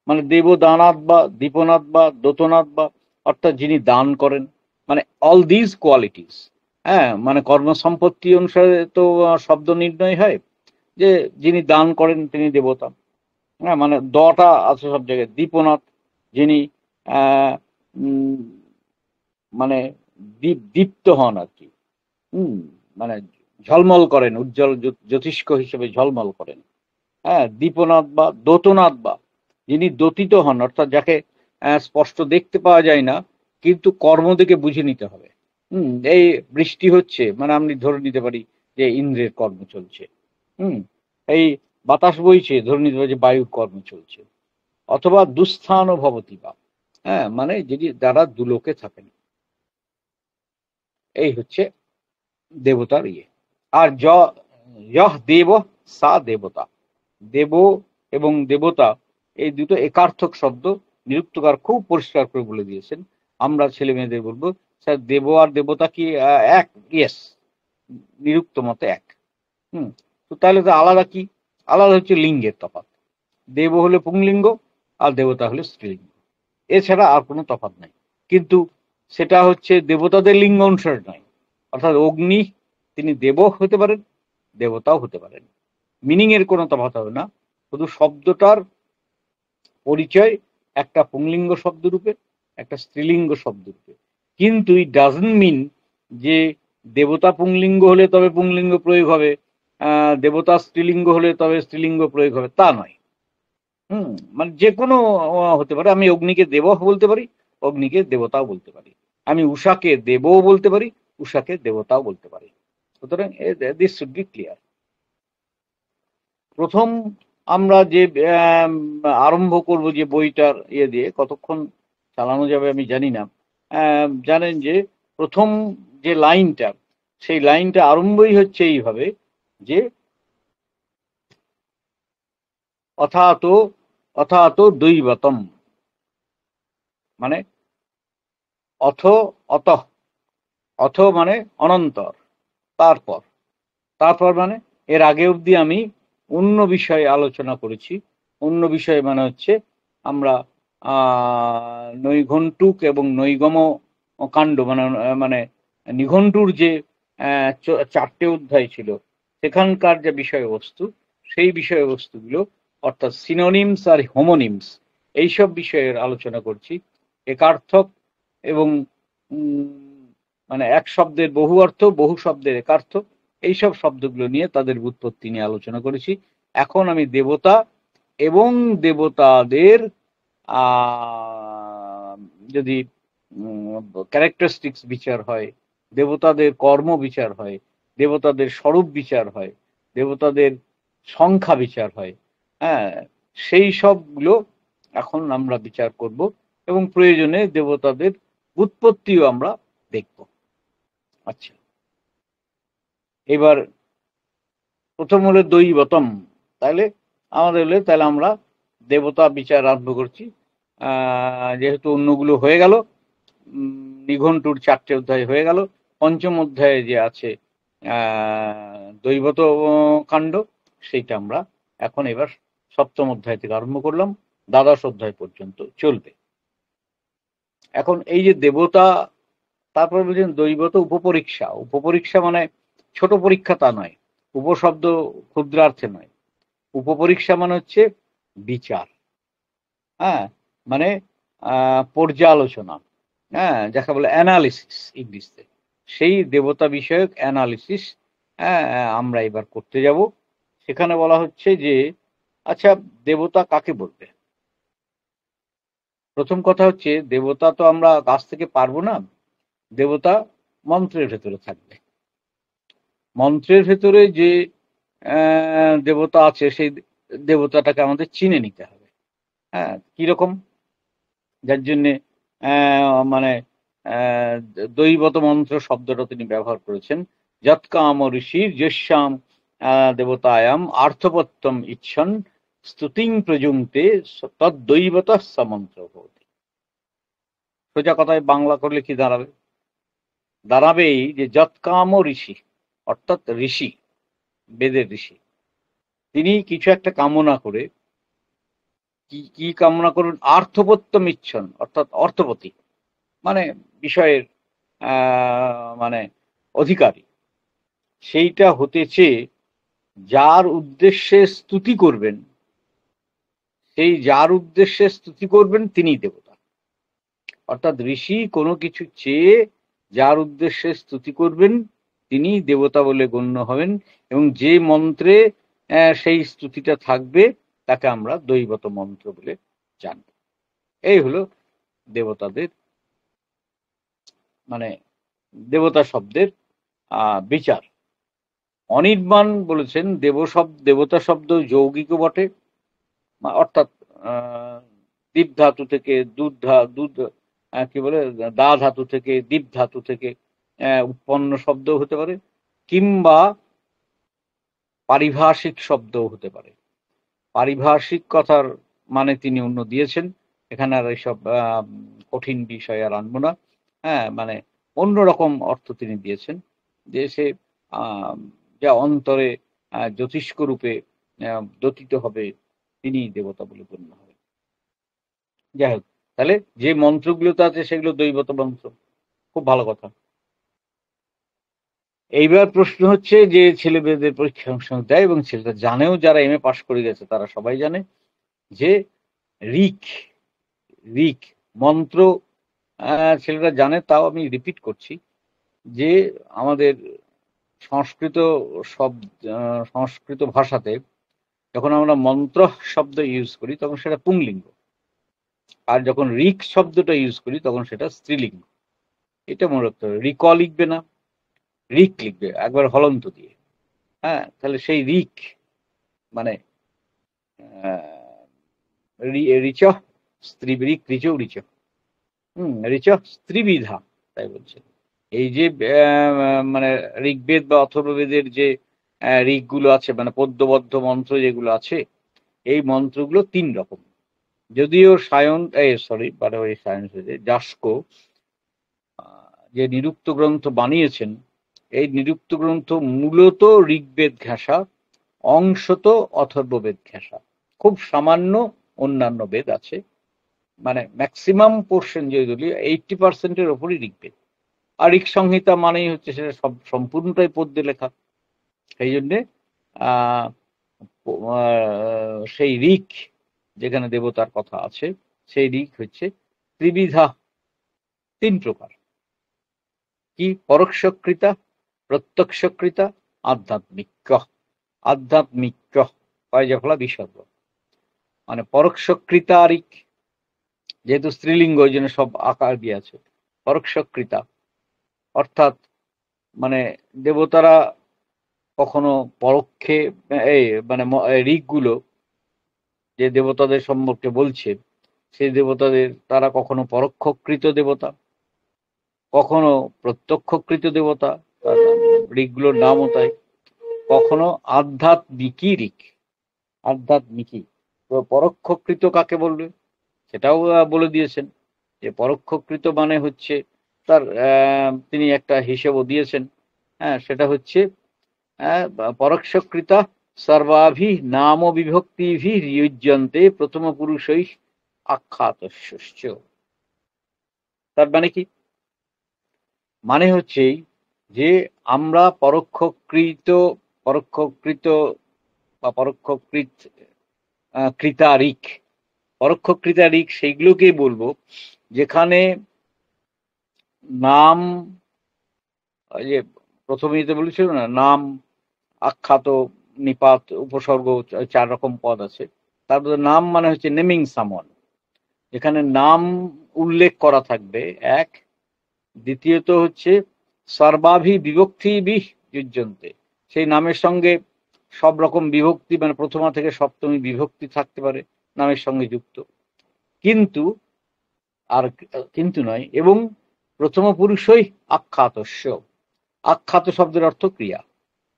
মানে দেব দানাথ বা, দীপনাথ বা, দোতনাথ বা, অর্থাৎ যিনি দান করেন, মানে অল দিস কোয়ালিটিস। মানে কর্মসম্পত্তি অনুসারে তো শব্দ নির্ণয় হয় যে যিনি দান করেন তিনি দেবতা। মানে দটা আছে সব জায়গায়। দীপনাথ, যিনি মানে দীপ্ত হন আর কি, মানে ঝলমল করেন, উজ্জ্বল জ্যোতিষ্ক হিসেবে ঝলমল করেন। দীপনাথ বা, দোতনাথ বা, যিনি দতিত হন, অর্থাৎ যাকে স্পষ্ট দেখতে পাওয়া যায় না কিন্তু কর্ম দেখে বুঝে নিতে হবে। এই বৃষ্টি হচ্ছে মানে আমি ধরে নিতে পারি যে ইন্দ্রের কর্ম চলছে। এই বাতাস বইছে ধরে নিতে পারি যে বায়ুর কর্ম চলছে। অথবা দুস্থান ভবতী বা, মানে যারা দুলোকে থাকেন। এই হচ্ছে দেবতার ইয়ে। আর যহ দেব সা দেবতা, দেব এবং দেবতা এই দুটো একার্থক শব্দ নিরুক্তকার খুব পরিষ্কার করে বলে দিয়েছেন। আমরা ছেলে মেয়েদের বলবো স্যার দেব আর দেবতা কি এক? ইয়েস, নিরুক্ত মতে এক। তো তাহলে তো আলাদা কি? আলাদা হচ্ছে লিঙ্গের তফাৎ। দেব হলে পুংলিঙ্গ আর দেবতা হলে স্ত্রীলিঙ্গ, এছাড়া আর কোনো তফাৎ নাই। কিন্তু সেটা হচ্ছে দেবতাদের লিঙ্গ অনুসারে নয়, অর্থাৎ অগ্নি তিনি দেব হতে পারেন, দেবতাও হতে পারেন। মিনিং এর কোনো তফাৎ হবে না, শুধু শব্দটার পরিচয় একটা পুংলিঙ্গ শব্দরূপে, একটা স্ত্রীলিঙ্গ শব্দরূপে। কিন্তু ইট ডাজন্ট মিন যে দেবতা পুংলিঙ্গ হলে তবে পুংলিঙ্গ প্রয়োগ হবে, দেবতা স্ত্রীলিঙ্গ হলে তবে স্ত্রীলিঙ্গ প্রয়োগ হবে, তা নয়। মানে যে কোনো হতে পারে। আমি অগ্নিকে দেব বলতে পারি, অগ্নিকে দেবতাও বলতে পারি। আমি উষাকে দেবও বলতে পারি, উষাকে দেবতাও বলতে পারি। সুতরাং দিস শুড বি ক্লিয়ার। প্রথম আমরা যে আরম্ভ করব যে বইটার দিয়ে, কতক্ষণ চালানো যাবে আমি জানি না। জানেন যে প্রথম যে লাইনটা, সেই লাইনটা আরম্ভই হচ্ছে এইভাবে যে অথাতো দৈবতম, মানে অথ অতঃ, অথ মানে অনন্তর, তারপর, তারপর মানে এর আগে অবধি আমি অন্য বিষয়ে আলোচনা করেছি। অন্য বিষয় মানে হচ্ছে আমরা নৈঘণ্টুক এবং নৈগম কাণ্ড মানে নিঘণ্টুর যে 4টে অধ্যায় ছিল, সেখানকার যে বিষয়বস্তু, সেই বিষয়বস্তুগুলো অর্থাৎ সিনোনিমস আর হোমোনিমস, এইসব বিষয়ের আলোচনা করছি। একার্থক এবং মানে এক শব্দের বহু অর্থ, বহু শব্দের একার্থ, এইসব শব্দগুলো নিয়ে তাদের উৎপত্তি নিয়ে আলোচনা করেছি। এখন আমি দেবতা এবং দেবতাদের যদি ক্যারেক্টারিস্টিক্স বিচার হয়, দেবতাদের কর্ম বিচার হয়, দেবতাদের স্বরূপ বিচার হয়, দেবতাদের সংখ্যা বিচার হয়, হ্যাঁ, সেই সবগুলো এখন আমরা বিচার করব এবং প্রয়োজনে দেবতাদের উৎপত্তিও আমরা দেখব। আচ্ছা, এবার প্রথম হলো দৈবতম। তাহলে তাহলে আমরা দেবতা বিচার আরম্ভ করছি। যেহেতু অন্যগুলো হয়ে গেল, নিঘণ্টুর 4টে অধ্যায় হয়ে গেল, পঞ্চম অধ্যায়ে যে আছে দৈবত কাণ্ড, সেইটা আমরা এখন এবার সপ্তম অধ্যায় থেকে আরম্ভ করলাম, দ্বাদশ অধ্যায় পর্যন্ত চলবে। এখন এই যে দেবতা, তারপর বলছেন দৈবত উপপরীক্ষা। উপপরীক্ষা মানে ছোট পরীক্ষা তা নয়, উপশব্দ ক্ষুদ্রার্থে নয়। উপপরীক্ষা মানে হচ্ছে বিচার, হ্যাঁ, মানে পর্যালোচনা, হ্যাঁ, যাকে বলে অ্যানালিসিস ইংলিশে, সেই দেবতা বিষয়ক অ্যানালিসিস আমরা এবার করতে যাব। সেখানে বলা হচ্ছে যে আচ্ছা, দেবতা কাকে বলবে? প্রথম কথা হচ্ছে দেবতা তো আমরা গাছ থেকে পারবো না, দেবতা মন্ত্রের ভেতরে থাকবে। মন্ত্রের ভেতরে যে দেবতা আছে, সেই দেবতাটাকে আমাদের চিনে নিতে হবে। হ্যাঁ, কিরকম? যার জন্যে মানে দৈবত মন্ত্র শব্দটা তিনি ব্যবহার করেছেন। যৎকাম ঋষির যস্যাম দেবতায়াম আর্থপত্যম ইচ্ছন স্তুতিং প্রযুংতে তদ্দৈবত সমন্ত্র ভবতি। সোজা কথায় বাংলা করলে কি দাঁড়াবে? দাঁড়াবে এই যে যৎকাম ঋষি, অর্থাৎ ঋষি, বেদের ঋষি, তিনি কিছু একটা কামনা করে, কি কামনা করবেন? আর্থপত্যম ইচ্ছন, অর্থাৎ অর্থপতি, মানে বিষয়ের মানে অধিকারী, সেইটা হতে চেয়ে যার উদ্দেশ্যে স্তুতি করবেন, সেই যার উদ্দেশ্যে স্তুতি করবেন তিনি দেবতা। অর্থাৎ ঋষি কোনো কিছু চেয়ে যার উদ্দেশ্যে স্তুতি করবেন তিনি দেবতা বলে গণ্য হবেন, এবং যে মন্ত্রে সেই স্তুতিটা থাকবে তাকে আমরা দৈবত মন্ত্র বলে জানব। এই হলো দেবতাদের মানে দেবতা শব্দের বিচার। অনির্বাণ বলেছেন দেবতা শব্দ যৌগিক বটে, অর্থাৎ দীপ ধাতু থেকে দুধ কি বলে দা ধাতু থেকে দীপ ধাতু থেকে উৎপন্ন শব্দ হতে পারে, কিংবা পারিভাষিক শব্দও হতে পারে। পারিভাষিক কথার মানে তিনি অন্য দিয়েছেন, এখানে আর এইসব কঠিন বিষয় আর আনবো না। হ্যাঁ, মানে অন্যরকম অর্থ তিনি দিয়েছেন, যে সে যা অন্তরে জ্যোতিষ্ক রূপে দ্যোতিত হবে তিনি দেবতা বলে গণ্য হবে। যাই হোক, তাহলে যে মন্ত্রগুলোতে আছে সেগুলো দৈবত মন্ত্র। খুব ভালো কথা। এইবার প্রশ্ন হচ্ছে যে ছেলে মেয়েদের পরীক্ষা অংশ দেয় এবং ছেলেটা জানেও, যারা এমএ পাশ করে গেছে তারা সবাই জানে যে ঋক ঋক মন্ত্র ছেলেরা জানে। তাও আমি রিপিট করছি যে আমাদের সংস্কৃত ভাষাতে যখন আমরা মন্ত্র শব্দ ইউজ করি তখন সেটা পুংলিঙ্গ, আর যখন ঋক শব্দটা ইউজ করি তখন সেটা স্ত্রীলিঙ্গ। এটা মনে রাখতে হবে। ঋক লিখবে না, ঋক লিখবে একবার হলন্ত দিয়ে। হ্যাঁ, তাহলে সেই ঋক মানে ঋচ স্ত্রী, ঋক ঋচ ঋচ, ঋচ স্ত্রীবিধা, তাই বলছে। এই যে মানে ঋগ্বেদ বা অথর্ববেদের যে ঋকগুলো আছে, মানে পদ্যবদ্ধ মন্ত্র যেগুলো আছে, এই মন্ত্রগুলো 3 রকম। যদিও যাস্ক যে নিরুক্ত গ্রন্থ বানিয়েছেন, এই নিরুক্ত গ্রন্থ মূলত ঋগ্বেদ ঘেঁষা, অংশত অথর্ববেদ ঘেঁষা, খুব সামান্য অন্যান্য বেদ আছে, মানে ম্যাক্সিমাম পোর্শন যেগুলি 80%-এর ওপরই ঋগ্বেদ। আর ঋক সংহিতা মানেই হচ্ছে সেটা সব সম্পূর্ণটাই পদ্যে লেখা। সেই জন্যে সেই ঋক যেখানে দেবতার কথা আছে, সেই ঋক হচ্ছে ত্রিবিধা, 3 প্রকার। কি? পরোক্ষকৃতা, প্রত্যক্ষকৃতা, আধ্যাত্মিক। আধ্যাত্মিক কয় ফলা বিসর্গ, মানে পরোক্ষকৃতা ঋক, যেহেতু স্ত্রীলিঙ্গ ওই জন্য সব আকার দিয়ে আছে। পরোক্ষকৃতা অর্থাৎ মানে দেবতারা কখনো পরোক্ষে, মানে ঋকগুলো যে দেবতাদের সম্পর্কে বলছে, সেই দেবতাদের তারা কখনো পরোক্ষকৃত দেবতা, কখনো প্রত্যক্ষকৃত দেবতা, ঋকগুলোর নামও তাই। কখনো আধ্যাত্মিকী ঋক, আধ্যাত্মিকী। তো পরোক্ষকৃত কাকে বলবে সেটাও বলে দিয়েছেন, যে পরোক্ষকৃত মানে হচ্ছে তার তিনি একটা হিসেবও দিয়েছেন। হ্যাঁ, সেটা হচ্ছে পরোক্ষকৃতা সর্বাভি নাম বিভক্তিভি রিয়ুজ্যন্তে প্রথম পুরুষই আখ্যাতস্য। তার মানে কি? মানে হচ্ছে যে আমরা পরোক্ষকৃত বা কৃতারিক, পরোক্ষকৃতারিক সেইগুলোকে বলবো যেখানে নাম, যে প্রথমেই তো বলেছিল না, নাম, আখ্যাত, নিপাত, উপসর্গ, 4 রকম পদ আছে। তারপরে নাম মানে হচ্ছে নেমিং সামওয়ান, এখানে নাম উল্লেখ করা থাকবে এক। দ্বিতীয়ত হচ্ছে সর্বাভি বিভক্তি যুজ্যন্তে, সেই নামের সঙ্গে সব রকম বিভক্তি, মানে প্রথমা থেকে সপ্তমী বিভক্তি থাকতে পারে নামের সঙ্গে যুক্ত, কিন্তু আর কিন্তু নয়। এবং প্রথম পুরুষই আখ্যাতস্য, আখ্যাত শব্দের অর্থ ক্রিয়া।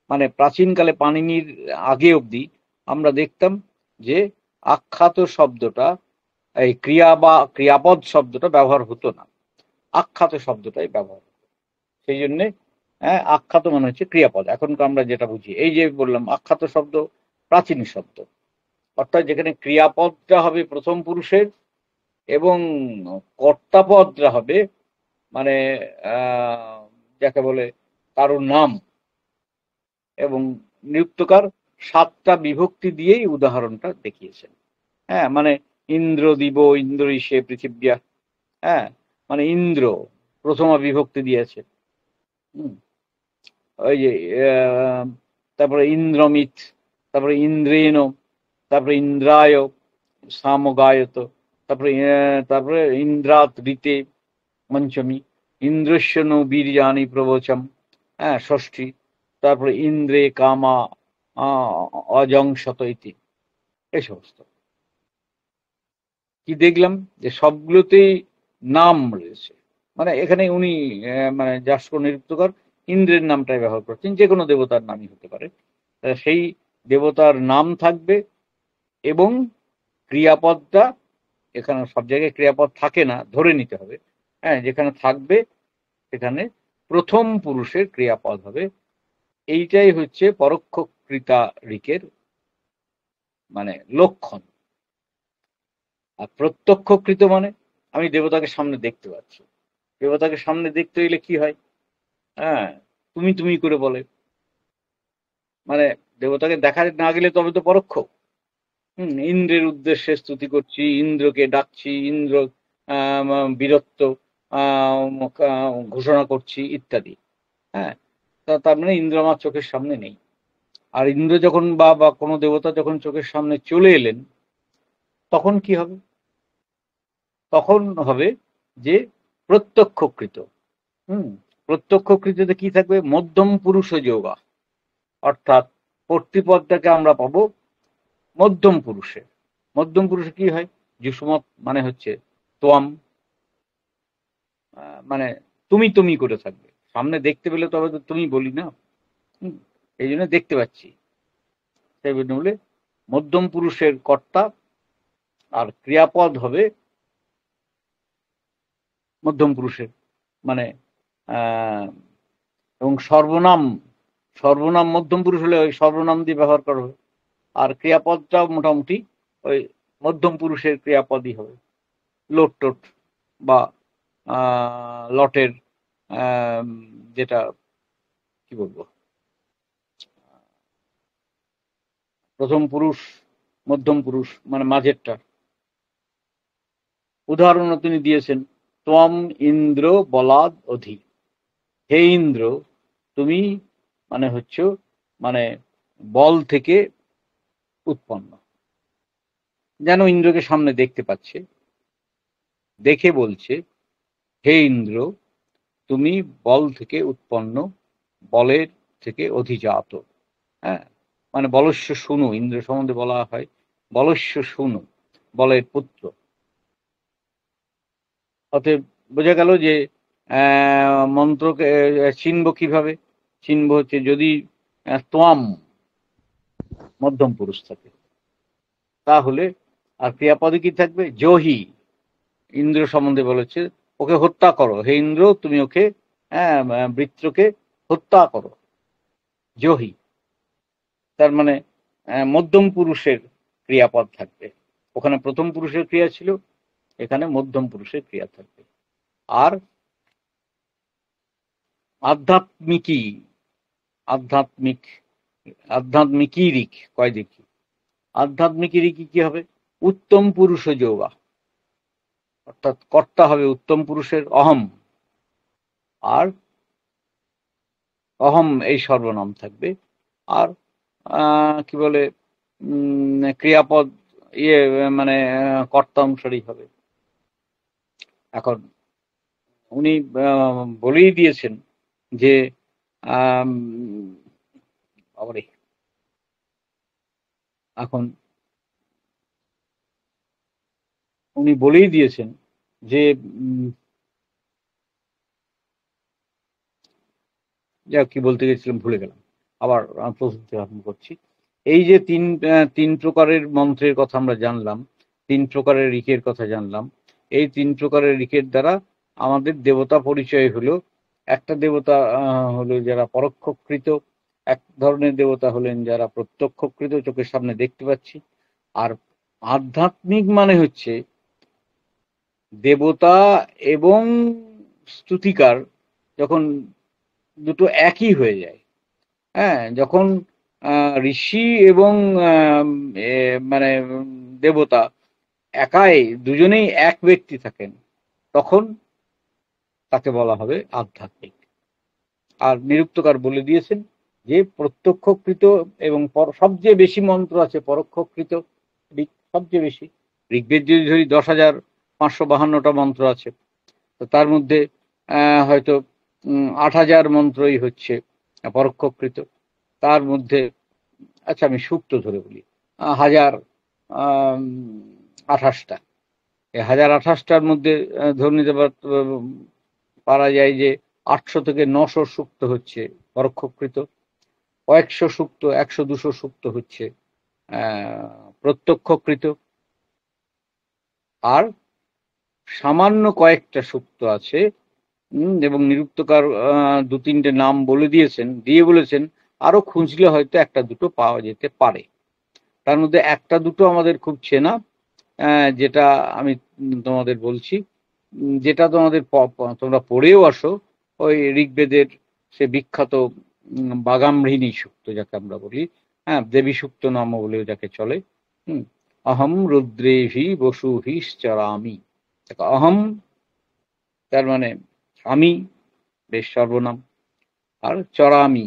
মানে প্রাচীনকালে পাণিনির আগে অবধি আমরা দেখতাম যে আখ্যাত শব্দটা, এই ক্রিয়া বা ক্রিয়াপদ শব্দটা ব্যবহার হতো না, আখ্যাত শব্দটাই ব্যবহার হতো। সেই জন্যে আখ্যাত মানে হচ্ছে ক্রিয়াপদ। এখনকার আমরা যেটা বুঝি, এই যে বললাম আখ্যাত শব্দ প্রাচীন শব্দ, অর্থাৎ যেখানে ক্রিয়াপদটা হবে প্রথম পুরুষের এবং কর্তাপদটা হবে মানে যাকে বলে কারোর নাম, এবং নিরুক্তকার 7টা বিভক্তি দিয়েই উদাহরণটা দেখিয়েছেন। হ্যাঁ, মানে ইন্দ্র দিব ইন্দ্রিষে পৃথিব্যা, হ্যাঁ, মানে ইন্দ্র প্রথমা বিভক্তি দিয়েছে। ওই যে তারপরে ইন্দ্রমিত, তারপরে ইন্দ্রেণ, তারপরে ইন্দ্রায় সামগায়ত, তারপরে ইন্দ্রাত ঋতে পঞ্চমী, ইন্দ্রস্যন বীর্যানি প্রবচম, হ্যাঁ, ষষ্ঠী, তারপরে ইন্দ্রে কামা অজংশত ইতি। এই সমস্ত কি দেখলাম যে সবগুলোতেই নাম রয়েছে। মানে এখানে উনি মানে যাস্ক নিরুক্তকর ইন্দ্রের নামটাই ব্যবহার করছেন, যে কোনো দেবতার নামই হতে পারে, সেই দেবতার নাম থাকবে এবং ক্রিয়াপদটা, এখানে সব জায়গায় ক্রিয়াপদ থাকে না, ধরে নিতে হবে। হ্যাঁ, যেখানে থাকবে সেখানে প্রথম পুরুষের ক্রিয়াপদ হবে। এইটাই হচ্ছে পরোক্ষকৃতা ঋকের মানে লক্ষণ। আর প্রত্যক্ষকৃত মানে আমি দেবতাকে সামনে দেখতে পাচ্ছি। দেবতাকে সামনে দেখতে হইলে কি হয়? হ্যাঁ, তুমি তুমি করে বলে, মানে দেবতাকে দেখা না গেলে তবে তো পরোক্ষ। ইন্দ্রের উদ্দেশ্যে স্তুতি করছি, ইন্দ্রকে ডাকছি, ইন্দ্র বীরত্ব ঘোষণা করছি ইত্যাদি। হ্যাঁ, তার মানে ইন্দ্র আমার চোখের সামনে নেই। আর ইন্দ্র যখন বা বা কোনো দেবতা যখন চোখের সামনে চলে এলেন, তখন কি হবে? তখন হবে যে প্রত্যক্ষকৃত। প্রত্যক্ষকৃততে কি থাকবে? মধ্যম পুরুষ যোগা, অর্থাৎ কর্তৃপদটাকে আমরা পাবো মধ্যম পুরুষে। মধ্যম পুরুষে কি হয়? যুষ্মৎ মানে হচ্ছে তোয়াম, মানে তুমি তুমি করে থাকবে। সামনে দেখতে পেলে তবে তো তুমি বলি না, এই জন্য দেখতে পাচ্ছি, সেই জন্য বলে মধ্যম পুরুষের কর্তা, আর ক্রিয়াপদ হবে মধ্যম পুরুষের, মানে এবং সর্বনাম, সর্বনাম মধ্যম পুরুষ হলে ওই সর্বনাম দিয়ে ব্যবহার করা হবে। আর ক্রিয়াপদটাও মোটামুটি ওই মধ্যম পুরুষের ক্রিয়াপদই হবে। লোট টোট বা লটের যেটা কি বলবো, প্রথম পুরুষ, মধ্যম পুরুষ মানে মাঝেরটা। উদাহরণও তিনি দিয়েছেন, ত্বম ইন্দ্র বলাদ অধি, হে ইন্দ্র তুমি মানে হচ্ছে মানে বল থেকে উৎপন্ন। যেন ইন্দ্রকে সামনে দেখতে পাচ্ছে, দেখে বলছে, হে ইন্দ্র তুমি বল থেকে উৎপন্ন, বলের থেকে অধিজাত। হ্যাঁ, মানে বলস্য শুনু, ইন্দ্র সম্বন্ধে বলা হয় বলস্য শুনু, বলের পুত্র। অতএব বোঝা গেল যে মন্ত্রকে চিনব কিভাবে? চিনব হচ্ছে যদি তোয়াম মধ্যম পুরুষ থাকে, তাহলে আর ক্রিয়াপদে কি থাকবে? জহি, ইন্দ্র সম্বন্ধে বলেছে ওকে হত্যা করো, হে ইন্দ্র তুমি ওকে বৃত্রকে হত্যা করো, জহি। তার মানে মধ্যম পুরুষের ক্রিয়াপদ থাকবে। ওখানে প্রথম পুরুষের ক্রিয়া ছিল, এখানে মধ্যম পুরুষের ক্রিয়া থাকবে। আর আধ্যাত্মিকী, আধ্যাত্মিক, আধ্যাত্মিকীরিক কয় দেখি, আধ্যাত্মিকীরিক কি হবে? উত্তম পুরুষ যোগা, অর্থাৎ কর্তা হবে উত্তম পুরুষের অহম, আর অহম এই সর্বনাম থাকবে। আর কি বলে ক্রিয়াপদ ইয়ে মানে কর্তা অনুসারী হবে। এখন উনি বলেই দিয়েছেন যে বাবারে, এখন উনি বলেই দিয়েছেন যে যা কি বলতে গেছিলাম ভুলে গেলাম, আবার প্রস্তুতি আরম্ভ করছি। এই যে তিন প্রকারের মন্ত্রের কথা আমরা জানলাম, তিন প্রকারের ঋকের কথা জানলাম, এই তিন প্রকারের ঋকের দ্বারা আমাদের দেবতা পরিচয় হলো। একটা দেবতা হলো যারা পরোক্ষকৃত, এক ধরনের দেবতা হলেন যারা প্রত্যক্ষকৃত, চোখের সামনে দেখতে পাচ্ছি। আর আধ্যাত্মিক মানে হচ্ছে দেবতা এবং স্তুতিকার যখন দুটো একই হয়ে যায়, হ্যাঁ, যখন ঋষি এবং মানে দেবতা একাই দুজনেই এক ব্যক্তি থাকেন, তখন তাকে বলা হবে আধ্যাত্মিক। আর নিরুক্তকার বলে দিয়েছেন যে প্রত্যক্ষকৃত এবং সবচেয়ে বেশি মন্ত্র আছে পরোক্ষকৃত, সবচেয়ে বেশি। ঋগ্বেদ যদি ধরি 10,552টা মন্ত্র আছে, তো তার মধ্যে হয়তো 8,000 মন্ত্রই হচ্ছে পরোক্ষকৃত। তার মধ্যে আচ্ছা আমি সূক্ত ধরে বলি 1028টা, এই 1028টার মধ্যে ধরে নিতে পারা যায় যে 800 থেকে 900 সূক্ত হচ্ছে পরোক্ষকৃত, কয়েকশো সূক্ত 100-200 সূক্ত হচ্ছে প্রত্যক্ষকৃত, আর সামান্য কয়েকটা সূক্ত আছে এবং নিরুক্তকার 2-3টে নাম বলে দিয়েছেন, দিয়ে বলেছেন আরো খুঁজলে হয়তো একটা দুটো পাওয়া যেতে পারে। তার মধ্যে একটা দুটো আমাদের খুব চেনা, যেটা আমি তোমাদের বলছি, যেটা তোমাদের তোমরা পড়েও আসো, ওই ঋগ্বেদের সে বিখ্যাত বাগামৃণী সূক্ত যাকে আমরা বলি, হ্যাঁ, দেবী সূক্ত নাম বলেও যাকে চলে। অহম রুদ্রেভি বসুভিশ্চরামি, অহম তার মানে আমি, বেশ সর্বনাম, আর চরামি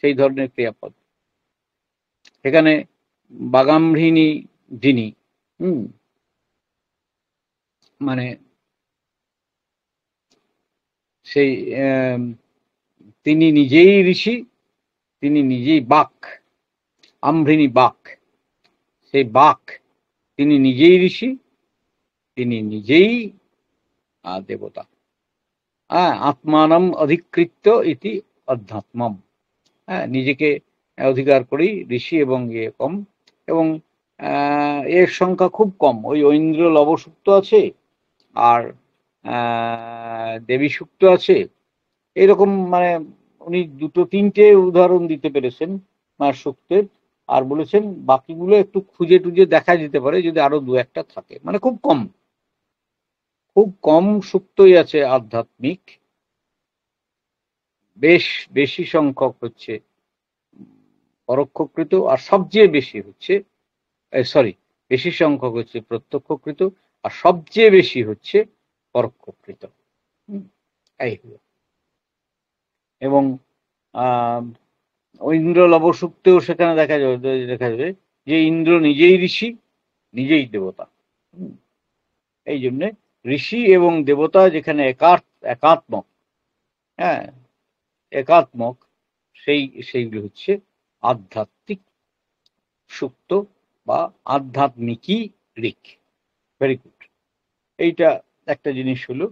সেই ধরনের ক্রিয়াপদ। সেখানে বাগামৃহিণী যিনি, মানে সেই তিনি নিজেই ঋষি, তিনি নিজেই বাক, আম্ভৃণী বাক, সেই বাক তিনি নিজেই ঋষি, তিনি নিজেই দেবতা। আত্মানম অধিকৃত্য ইতি অধ্যাত্মম। নিজেকে অধিকার করি ঋষি এবং ইয়ে কম, এবং এর সংখ্যা খুব কম। ওই ঐন্দ্র লবসূক্ত আছে, আর দেবী সূক্ত আছে, এরকম মানে উনি দুটো তিনটে উদাহরণ দিতে পেরেছেন মার সূক্তের, আর বলেছেন বাকিগুলো একটু খুঁজে টুজে দেখা যেতে পারে যদি আরো দু একটা থাকে, মানে খুব কম, খুব কম সূক্তই আছে আধ্যাত্মিক, বেশি সংখ্যক হচ্ছে পরোক্ষকৃত, আর সবচেয়ে বেশি হচ্ছে বেশি সংখ্যক হচ্ছে প্রত্যক্ষকৃত, আর সবচেয়ে বেশি হচ্ছে পরোক্ষকৃত। এই হলো। এবং ইন্দ্র লবসূক্তেও সেখানে দেখা যাবে যে ইন্দ্র নিজেই ঋষি, নিজেই দেবতা। এই জন্যে ঋষি এবং দেবতা যেখানে একাত্মক, একাত্মক, সেইগুলো হচ্ছে আধ্যাত্মিক সুক্ত বা আধ্যাত্মিকই ঋক। Very good. এইটা একটা জিনিস হলো।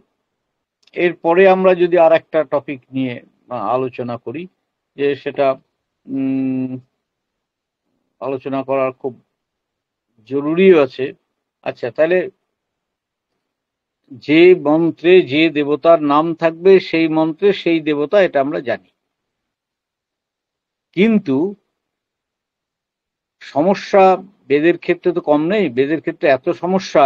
এরপরে আমরা যদি আর একটা টপিক নিয়ে আলোচনা করি, যে সেটা আলোচনা করার খুব জরুরিও আছে। আচ্ছা, তাহলে যে মন্ত্রে যে দেবতার নাম থাকবে সেই মন্ত্রে সেই দেবতা, এটা আমরা জানি। কিন্তু সমস্যা বেদের ক্ষেত্রে তো কম নেই। বেদের ক্ষেত্রে এত সমস্যা,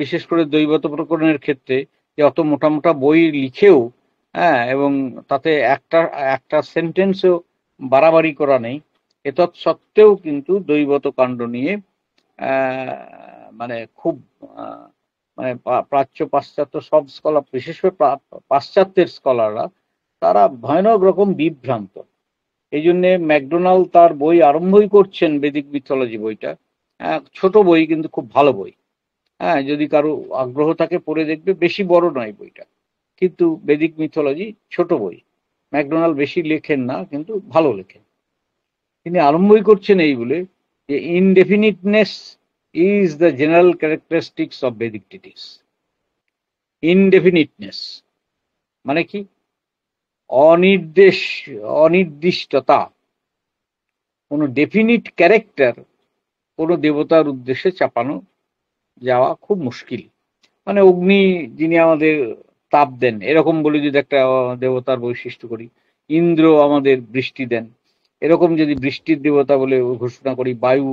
বিশেষ করে দৈবত প্রকরণের ক্ষেত্রে, যে অত মোটা মোটা বই লিখেও এবং তাতে একটা সেন্টেন্সও বাড়াবাড়ি করা নেই। এতৎ সত্ত্বেও কিন্তু দৈবত কাণ্ড নিয়ে মানে খুব মানে প্রাচ্য পাশ্চাত্য সব স্কলার, বিশেষ করে পাশ্চাত্যের স্কলাররা, তারা ভয়ানক রকম বিভ্রান্ত। এই জন্যে ম্যাকডোনাল্ড তার বই আরম্ভই করছেন, বেদিক মিথোলজি বইটা, ছোট বই কিন্তু খুব ভালো বই। যদি কারো আগ্রহ থাকে পড়ে দেখবে, বেশি বড় নয় বইটা, কিন্তু বেদিক মিথোলজি ছোট বই। ম্যাকডোনাল্ড বেশি লেখেন না, কিন্তু ভালো লেখেন। তিনি আরম্ভই করছেন এই বলে যে indefiniteness is the general characteristics of Vedic treatise. Indefiniteness মানে কি? অনির্দিষ্টতা, কোনো ডেফিনিট ক্যারেক্টার কোনো দেবতার উদ্দেশ্যে চাপানো যাওয়া খুব মুশকিল। মানে অগ্নি যিনি আমাদের তাপ দেন, এরকম বলে যদি একটা দেবতার বৈশিষ্ট্য করি, ইন্দ্র আমাদের বৃষ্টি দেন, এরকম যদি বৃষ্টির দেবতা বলে ঘোষণা করি, বায়ু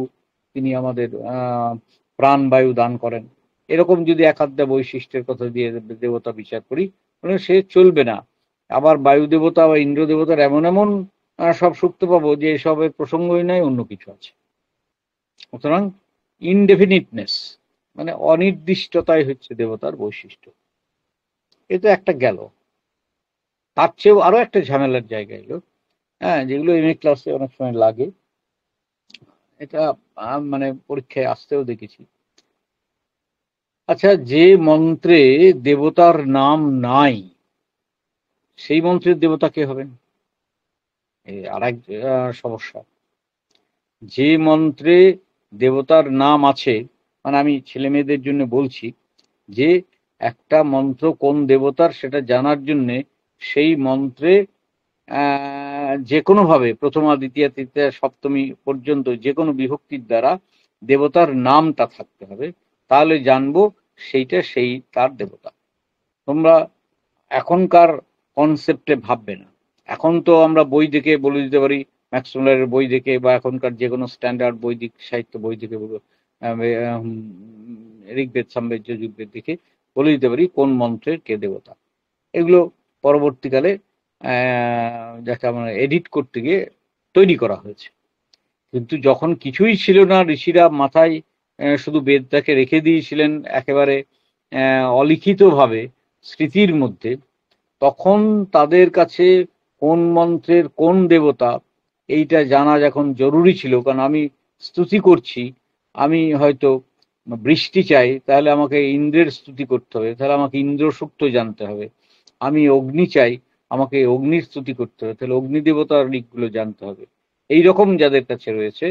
তিনি আমাদের প্রাণবায়ু দান করেন, এরকম যদি এক আধটা বৈশিষ্ট্যের কথা দিয়ে দেবতা বিচার করি, মানে সে চলবে না। আবার বায়ু দেবতা বা ইন্দ্র দেবতার এমন এমন সব সূক্ত পাবো যে এসবের প্রসঙ্গই নাই, অন্য কিছু আছে। সুতরাং ইনডেফিনিটনেস মানে অনির্দিষ্টতাই হচ্ছে দেবতার বৈশিষ্ট্য। এ তো একটা গেল। তার চেয়েও আরো একটা ঝামেলার জায়গা এলো, যেগুলো এমএ ক্লাসে অনেক সময় লাগে, এটা মানে পরীক্ষায় আসতেও দেখেছি। আচ্ছা, যে মন্ত্রে দেবতার নাম নাই, সেই মন্ত্রের দেবতা কে হবেন? আর এক সমস্যা। যে মন্ত্রে দেবতার নাম আছে, মানে আমি ছেলে মেয়েদের জন্য বলছি, যে একটা মন্ত্র কোন দেবতার সেটা জানার জন্য সেই মন্ত্রে যে কোনো ভাবে প্রথমা দ্বিতীয়া তৃতীয়া সপ্তমী পর্যন্ত যে কোনো বিভক্তির দ্বারা দেবতার নামটা থাকতে হবে, তাহলে জানবো সেইটা সেই তার দেবতা। তোমরা এখনকার কনসেপ্টে ভাববে না। এখন তো আমরা বই দেখে বলে দিতে পারি, ম্যাক্স মুলারের বই দেখে বা এখনকার যে কোনো স্ট্যান্ডার্ড বৈদিক সাহিত্য বই দেখে, ঋগ্বেদ সামবেদ যজুর্বেদ দেখে বলে দিতে পারি কোন মন্ত্রের কে দেবতা। এগুলো পরবর্তীকালে যাকে আমরা এডিট করতে গিয়ে তৈরি করা হয়েছে। কিন্তু যখন কিছুই ছিল না, ঋষিরা মাথায় শুধু বেদটাকে রেখে দিয়েছিলেন একেবারে অলিখিতভাবে স্মৃতির মধ্যে, তখন তাদের কাছে কোন মন্ত্রের কোন দেবতা এইটা জানা যখন জরুরি ছিল, কারণ আমি স্তুতি করছি, আমি হয়তো বৃষ্টি চাই, তাহলে আমাকে ইন্দ্রের স্তুতি করতে হবে, তাহলে আমাকে ইন্দ্র সূক্ত জানতে হবে। আমি অগ্নি চাই, আমাকে অগ্নির স্তুতি করতে হবে, তাহলে অগ্নি দেবতার দিকগুলো জানতে হবে। এইরকম যাদের কাছে রয়েছে,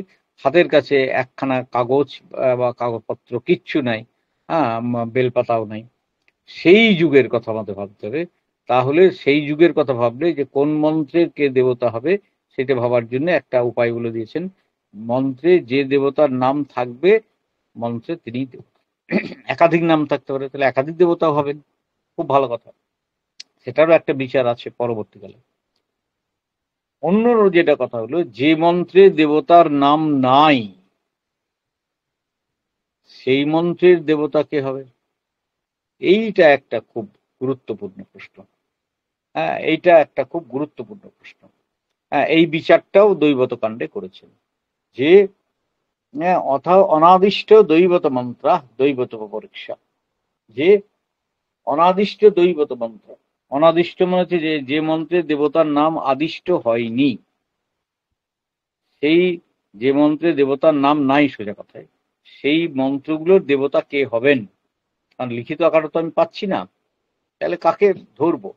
হাতের কাছে একখানা কাগজ বা কাগজপত্র কিচ্ছু নাই, হ্যাঁ, বেলপাতাও নাই, সেই যুগের কথা আমাদের ভাবতে হবে। তাহলে সেই যুগের কথা ভাবলে যে কোন মন্ত্রের কে দেবতা হবে, সেটা ভাবার জন্য একটা উপায় বলে দিয়েছেন। মন্ত্রে যে দেবতার নাম থাকবে, মন্ত্রে তিনি দেবতা। একাধিক নাম থাকতে পারে, তাহলে একাধিক দেবতাও হবেন, খুব ভালো কথা। সেটারও একটা বিচার আছে পরবর্তীকালে। অন্য যেটা কথা হলো, যে মন্ত্রে দেবতার নাম নাই, সেই মন্ত্রের দেবতা কে হবে? এইটা একটা খুব গুরুত্বপূর্ণ প্রশ্ন। হ্যাঁ, এইটা একটা খুব গুরুত্বপূর্ণ প্রশ্ন। হ্যাঁ, এই বিচারটাও দৈবত কাণ্ডে করেছেন যে অনাদিষ্ট দৈবত মন্ত্রা দৈবত পরীক্ষা, যে অনাদিষ্ট দৈবত মন্ত্র। অনাদিষ্ট মানে হচ্ছে যে মন্ত্রে দেবতার নাম আদিষ্ট হয়নি, সেই যে মন্ত্রে দেবতার নাম নাই সোজা কথায়, সেই মন্ত্রগুলোর দেবতা কে হবেন? কারণ লিখিত আকারে তো আমি পাচ্ছি না, তাহলে কাকে ধরবো?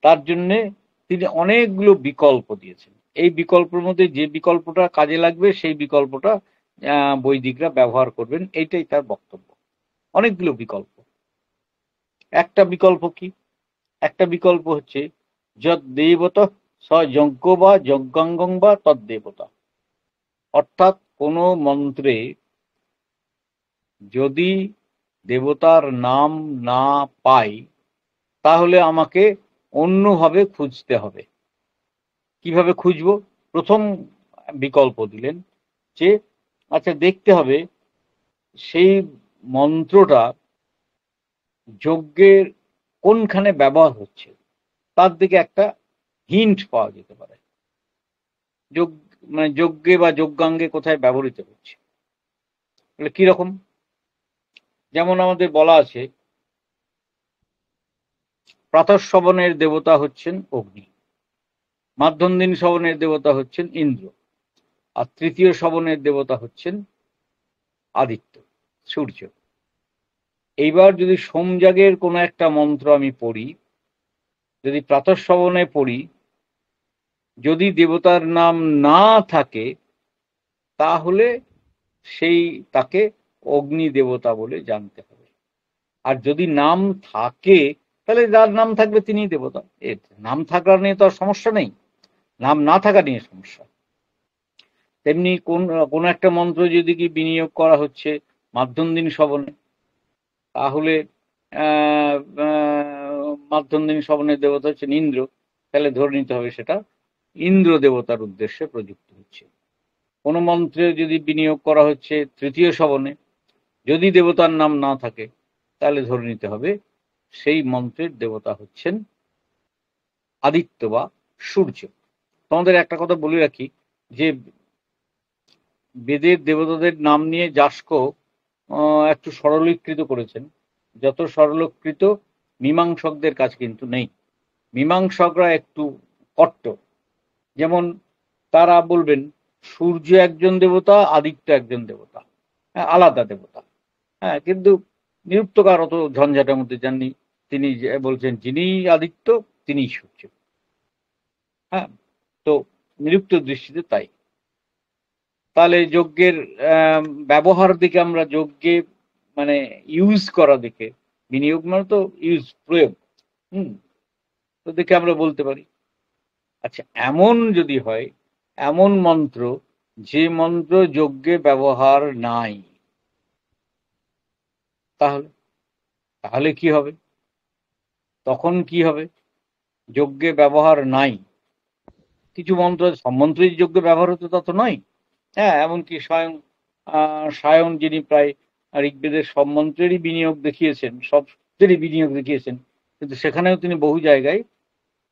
তার জন্যে তিনি অনেকগুলো বিকল্প দিয়েছেন। এই বিকল্পের মধ্যে যে বিকল্পটা কাজে লাগবে সেই বিকল্পটা বৈদিকরা ব্যবহার করবেন, এইটাই তার বক্তব্য। অনেকগুলো বিকল্প। একটা বিকল্প কি? একটা বিকল্প হচ্ছে যদ দেবত স যজ্ঞ বা যজ্ঞাঙ্গং বা তদ্দেবতা। অর্থাৎ কোনো মন্ত্রে যদি দেবতার নাম না পাই, তাহলে আমাকে অন্যভাবে খুঁজতে হবে। কিভাবে খুঁজবো? প্রথম বিকল্প দিলেন যে আচ্ছা, দেখতে হবে সেই মন্ত্রটা যজ্ঞের কোনখানে ব্যবহার হচ্ছে, তার দিকে একটা হিন্ট পাওয়া যেতে পারে। মানে যজ্ঞে বা যজ্ঞাঙ্গে কোথায় ব্যবহৃত হচ্ছে, তাহলে কিরকম? যেমন আমাদের বলা আছে, প্রাতঃশ্রবণের দেবতা হচ্ছেন অগ্নি, মাধ্যন্দিন শ্রবণের দেবতা হচ্ছেন ইন্দ্র, আর তৃতীয় শ্রবণের দেবতা হচ্ছেন আদিত্য, সূর্য। এইবার যদি সোমযাগের কোনো একটা মন্ত্র আমি পড়ি, যদি প্রাতঃশ্রবণে পড়ি, যদি দেবতার নাম না থাকে, তাহলে সেই তাকে অগ্নি দেবতা বলে জানতে হবে। আর যদি নাম থাকে, তাহলে যার নাম থাকবে তিনি দেবতা। এর নাম থাকার নিয়ে তো আর সমস্যা নেই, নাম না থাকা নিয়ে সমস্যা। তেমনি কোন একটা মন্ত্র যদি কি বিনিয়োগ করা হচ্ছে মাধ্যন্দিন শ্রবণে, তাহলে মাধ্যন্দিন শ্রবণের দেবতা হচ্ছেন ইন্দ্র, তাহলে ধরে নিতে হবে সেটা ইন্দ্র দেবতার উদ্দেশ্যে প্রযুক্ত হচ্ছে। কোন মন্ত্রে যদি বিনিয়োগ করা হচ্ছে তৃতীয় শ্রবণে, যদি দেবতার নাম না থাকে, তাহলে ধরে নিতে হবে সেই মন্ত্রের দেবতা হচ্ছেন আদিত্য বা সূর্য। তোমাদের একটা কথা বলে রাখি যে বেদের দেবতাদের নাম নিয়ে যাস্ক একটু সরলীকৃত করেছেন। যত সরলীকৃত মীমাংসকদের কাছে কিন্তু নেই। মীমাংসকরা একটু কট্টর। যেমন তারা বলবেন সূর্য একজন দেবতা, আদিত্য একজন দেবতা, হ্যাঁ, আলাদা দেবতা। হ্যাঁ, কিন্তু নিরুক্তকার অত ঝঞ্ঝাটের মধ্যে যাননি, তিনি বলছেন যিনি আদিত্য তিনি সূর্য। হ্যাঁ, তো নিরুক্ত দৃষ্টিতে তাই। তাহলে যজ্ঞের ব্যবহার দিকে আমরা যজ্ঞে মানে ইউজ করা দিকে, বিনিয়োগ মানে তো ইউজ, প্রয়োগ, তো দেখে আমরা বলতে পারি আচ্ছা এমন যদি হয়, এমন মন্ত্র যে মন্ত্র যজ্ঞে ব্যবহার নাই, তাহলে তাহলে কি হবে? তখন কি হবে? যজ্ঞে ব্যবহার নাই, কিছু মন্ত্র, সব মন্ত্রই যজ্ঞে ব্যবহার হতো তা তো নয়। হ্যাঁ, এমনকি স্বয়ং সায়ন যিনি প্রায় ঋগ্বেদের সব মন্ত্রেরই বিনিয়োগ দেখিয়েছেন, সবেরই বিনিয়োগ দেখিয়েছেন, কিন্তু সেখানেও তিনি বহু জায়গায়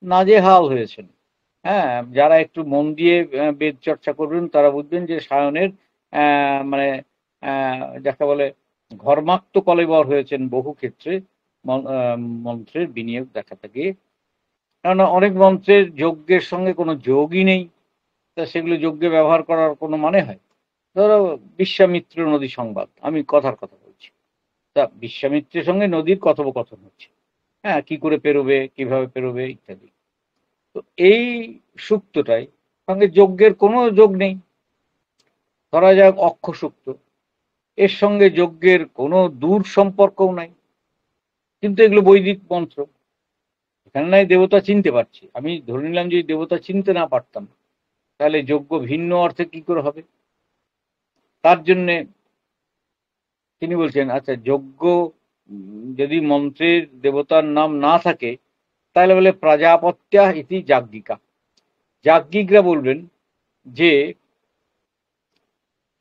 নাজেহাল হয়েছেন। হ্যাঁ, যারা একটু মন দিয়ে বেদ চর্চা করবেন তারা বুঝবেন যে সায়নের মানে যাকে বলে ঘর্মাক্ত কলেবর হয়েছেন বহু ক্ষেত্রে মন্ত্রের বিনিয়োগ দেখাতে গিয়ে। কেননা অনেক মন্ত্রের যজ্ঞের সঙ্গে কোনো যোগই নেই, তা সেগুলো যজ্ঞে ব্যবহার করার কোনো মানে হয়? ধরো বিশ্বামিত্র নদী সংবাদ, আমি কথার কথা বলছি, তা বিশ্বামিত্রের সঙ্গে নদীর কথোপকথন হচ্ছে, হ্যাঁ, কি করে পেরোবে, কিভাবে পেরোবে ইত্যাদি। তো এই সূক্তটায় সঙ্গে যজ্ঞের কোনো যোগ নেই। ধরা যাক অক্ষ সূক্ত, এর সঙ্গে যজ্ঞের কোনো দূর সম্পর্কও নাই, কিন্তু এগুলো বৈদিক মন্ত্র। এখানে নাই দেবতা চিনতে পারছি, আমি ধরে নিলাম যে দেবতা চিনতে না পারতাম, তাহলে যজ্ঞ ভিন্ন অর্থে কি করে হবে? তার জন্যে তিনি বলছেন, আচ্ছা যজ্ঞ যদি মন্ত্রের দেবতার নাম না থাকে, তাহলে বলে প্রজাপত্যা ইতি যাজ্ঞিকা। যাজ্ঞিকরা বলবেন যে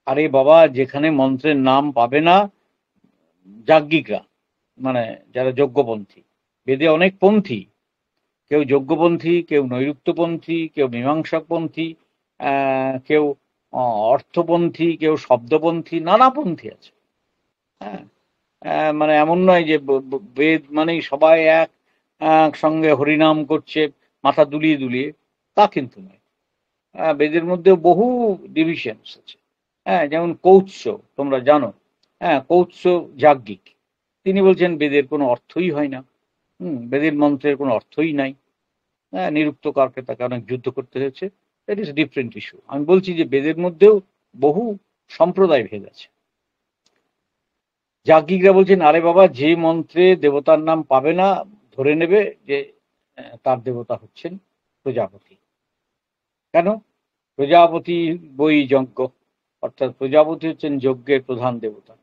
আরে বাবা, যেখানে মন্ত্রের নাম পাবে না, যাজ্ঞিকরা মানে যারা যজ্ঞপন্থী, বেদে অনেক পন্থী, কেউ যজ্ঞপন্থী, কেউ নৈরুক্তপন্থী, কেউ মীমাংসকপন্থী, কেউ অর্থপন্থী, কেউ শব্দপন্থী, নানা পন্থী আছে। হ্যাঁ, মানে এমন নয় যে বেদ মানেই সবাই এক সঙ্গে হরিনাম করছে মাথা দুলিয়ে দুলিয়ে, তা কিন্তু নয়। বেদের মধ্যে বহু ডিভিশনস আছে। হ্যাঁ, যেমন কৌৎস, তোমরা জানো, হ্যাঁ, কৌৎস যাজ্ঞিক, তিনি বলছেন বেদের কোনো অর্থই হয় না, বেদের মন্ত্রের কোনো অর্থই নাই। হ্যাঁ, নিরুক্তকারকে তাকে অনেক যুদ্ধ করতে হয়েছে, দ্যাট ইজ ডিফারেন্ট ইস্যু। আমি বলছি যে বেদের মধ্যেও বহু সম্প্রদায় ভেদ আছে। যাজ্ঞিকরা বলছেন আরে বাবা, যে মন্ত্রে দেবতার নাম পাবে না, ধরে নেবে যে তার দেবতা হচ্ছেন প্রজাপতি। কেন? প্রজাপতি বই যজ্ঞ, অর্থাৎ প্রজাপতি হচ্ছেন যজ্ঞের প্রধান দেবতা,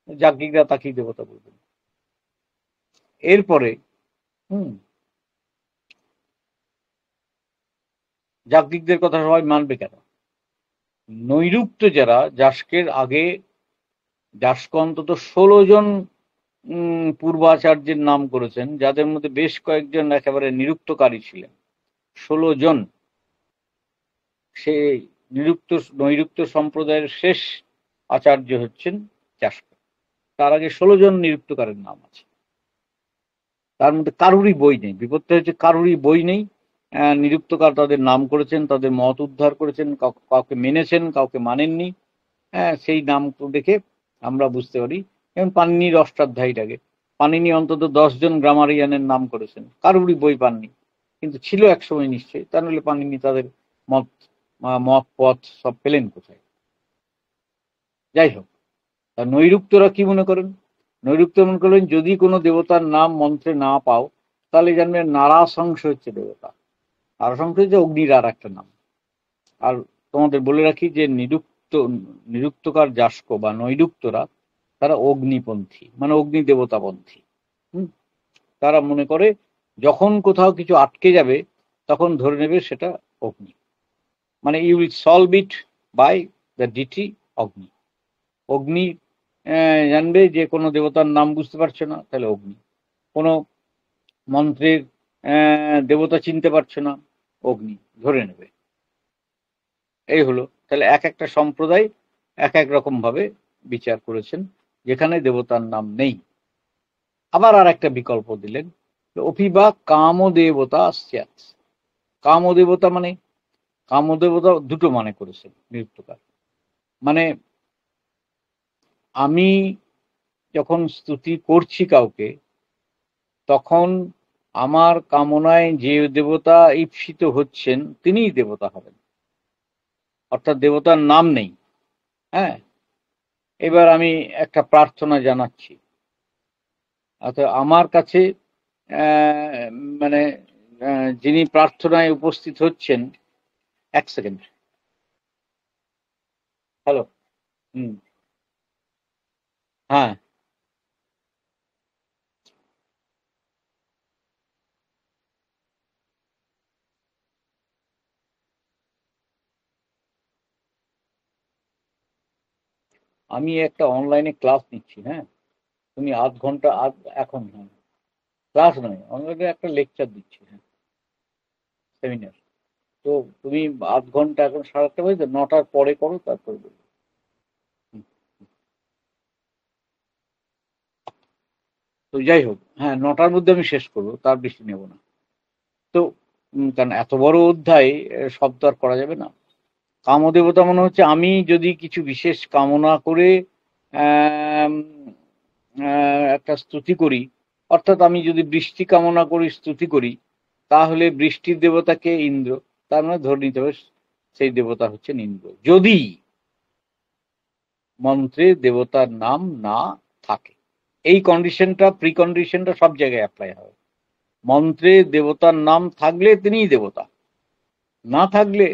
যাজ্ঞিকরা তাকেই দেবতা বলবেন। এরপরে হুম যাজ্ঞিকদের কথা সবাই মানবে কেন? নৈরুক্ত যারা, যাস্কের আগে যাস্ক অন্তত 16 জন পূর্বাচার্যের নাম করেছেন, যাদের মধ্যে বেশ কয়েকজন একেবারে নিরুক্তকারী ছিলেন, 16 জন। সেই নৈরুক্ত সম্প্রদায়ের শেষ আচার্য হচ্ছেন যাস্ক। তার আগে 16 জন নিরুক্তকারের নাম আছে, তার মধ্যে কারুরই বই নেই। বিপদটা হচ্ছে কারুরই বই নেই। নিরুক্তকার তাদের নাম করেছেন, তাদের মত উদ্ধার করেছেন, কাউকে মেনেছেন, কাউকে মানেননি। হ্যাঁ, সেই নাম দেখে আমরা বুঝতে পারি। যেমন পাণিনির অষ্টাধ্যায়ীটাকে, পাণিনি অন্তত 10 জন গ্রামারিয়ানের নাম করেছেন, কারুরই বই পাননি, কিন্তু ছিল একসময় নিশ্চয়ই, তা নাহলে পাণিনি তাদের মত মত পথ সব পেলেন কোথায়? যাই হোক, তা নৈরুক্তরা কি মনে করেন? নৈরুক্ত মনে করলেন যদি কোনো দেবতার নাম মন্ত্রে না পাও, তাহলে জানবে নারাশংস হচ্ছে দেবতা। নারাশংস হচ্ছে অগ্নির আর একটা নাম। আর তোমাদের বলে রাখি যে নিরুক্তকার যাস্ক বা নৈরুক্তরা, তারা অগ্নিপন্থী, মানে অগ্নি দেবতাপন্থী। হুম তারা মনে করে যখন কোথাও কিছু আটকে যাবে, তখন ধরে নেবে সেটা অগ্নি, মানে you will solve it by the DT Agni. Agni জানবে যে কোনো দেবতার নাম বুঝতে পারছো না, তাহলে অগ্নি। কোনো মন্ত্রের দেবতা চিনতে পারছো না, অগ্নি ধরে নেবে। এই হলো, তাহলে এক একটা সম্প্রদায় এক এক রকম ভাবে বিচার করেছেন যেখানে দেবতার নাম নেই। আবার আর একটা বিকল্প দিলেন, অপিবা কামদেবতা স্যাৎ। কামদেবতা মানে, কামদেবতা দুটো মানে করেছেন নিরুক্তকার। মানে আমি যখন স্তুতি করছি কাউকে, তখন আমার কামনায় যে দেবতা ঈপ্সিত হচ্ছেন তিনিই দেবতা হবেন, অর্থাৎ দেবতার নাম নেই। হ্যাঁ, এবার আমি একটা প্রার্থনা জানাচ্ছি, অর্থাৎ আমার কাছে আহ, মানে যিনি প্রার্থনায় উপস্থিত হচ্ছেন, এক সেকেন্ড, হ্যালো, হুম, হ্যাঁ, আমি একটা অনলাইনে ক্লাস নিচ্ছি, হ্যাঁ, তুমি আধ ঘন্টা এখন, হ্যাঁ, ক্লাস নয়, অনলাইনে একটা লেকচার দিচ্ছি, হ্যাঁ, সেমিনার। তো তুমি আধ ঘন্টা, এখন 8:30 বাজে তো, 9টার পরে করো, তারপরে বলবো। হুম। তো যাই হোক, হ্যাঁ, 9টার মধ্যে আমি শেষ করবো, তার বেশি নেব না। তো কারণ এত বড় অধ্যায় সব তো আর করা যাবে না। কামদেবতা মনে হচ্ছে আমি যদি কিছু বিশেষ কামনা করে আম, একটা স্তুতি করি, অর্থাৎ আমি যদি বৃষ্টি কামনা করি, স্তুতি করি, তাহলে বৃষ্টির দেবতাকে ইন্দ্র, তার মানে ধরে নিতে হবে সেই দেবতা হচ্ছেন ইন্দ্র, যদি মন্ত্রে দেবতার নাম না থাকে। এই কন্ডিশনটা, প্রিকন্ডিশনটা সব জায়গায় অ্যাপ্লাই হবে। মন্ত্রে দেবতার নাম থাকলে তিনিই দেবতা, না থাকলে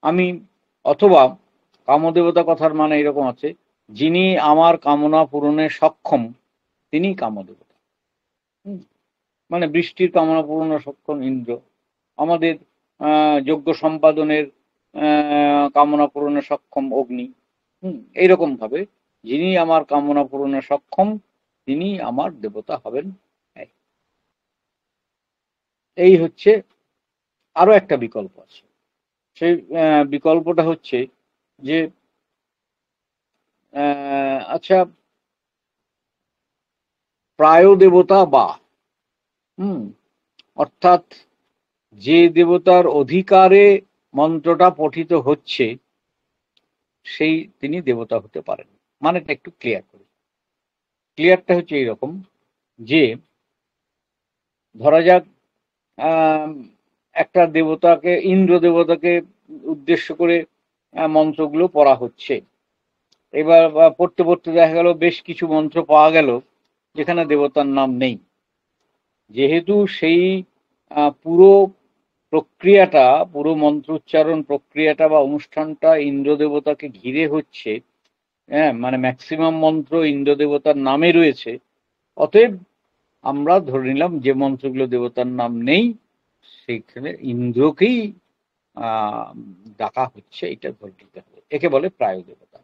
আমি, অথবা কামদেবতা কথার মানে এরকম আছে, যিনি আমার কামনা পূরণে সক্ষম তিনি কামদেবতা। মানে বৃষ্টির কামনা পূরণে সক্ষম ইন্দ্র, আমাদের যজ্ঞ সম্পাদনের কামনা পূরণে সক্ষম অগ্নি। এইরকম ভাবে যিনি আমার কামনা পূরণে সক্ষম তিনি আমার দেবতা হবেন। এই হচ্ছে, আরো একটা বিকল্প আছে। সেই বিকল্পটা হচ্ছে যে আচ্ছা, প্রায় দেবতা বা অর্থাৎ যে দেবতার অধিকারে মন্ত্রটা পঠিত হচ্ছে সেই তিনি দেবতা হতে পারেন। মানেটা একটু ক্লিয়ার করি। ক্লিয়ারটা হচ্ছে এইরকম যে ধরা যাক একটা দেবতাকে, ইন্দ্র দেবতাকে উদ্দেশ্য করে মন্ত্রগুলো পড়া হচ্ছে। এবার পড়তে পড়তে দেখা গেল বেশ কিছু মন্ত্র পাওয়া গেল যেখানে দেবতার নাম নেই। যেহেতু সেই পুরো প্রক্রিয়াটা, পুরো মন্ত্র উচ্চারণ প্রক্রিয়াটা বা অনুষ্ঠানটা ইন্দ্র দেবতাকে ঘিরে হচ্ছে, হ্যাঁ, মানে ম্যাক্সিমাম মন্ত্র ইন্দ্র দেবতার নামে রয়েছে, অতএব আমরা ধরে নিলাম যে মন্ত্রগুলো দেবতার নাম নেই সেখানে ইন্দ্রকেই ডাকা হচ্ছে, এটা ধরে নিতে হবে। একে বলে প্রায় দেবতা।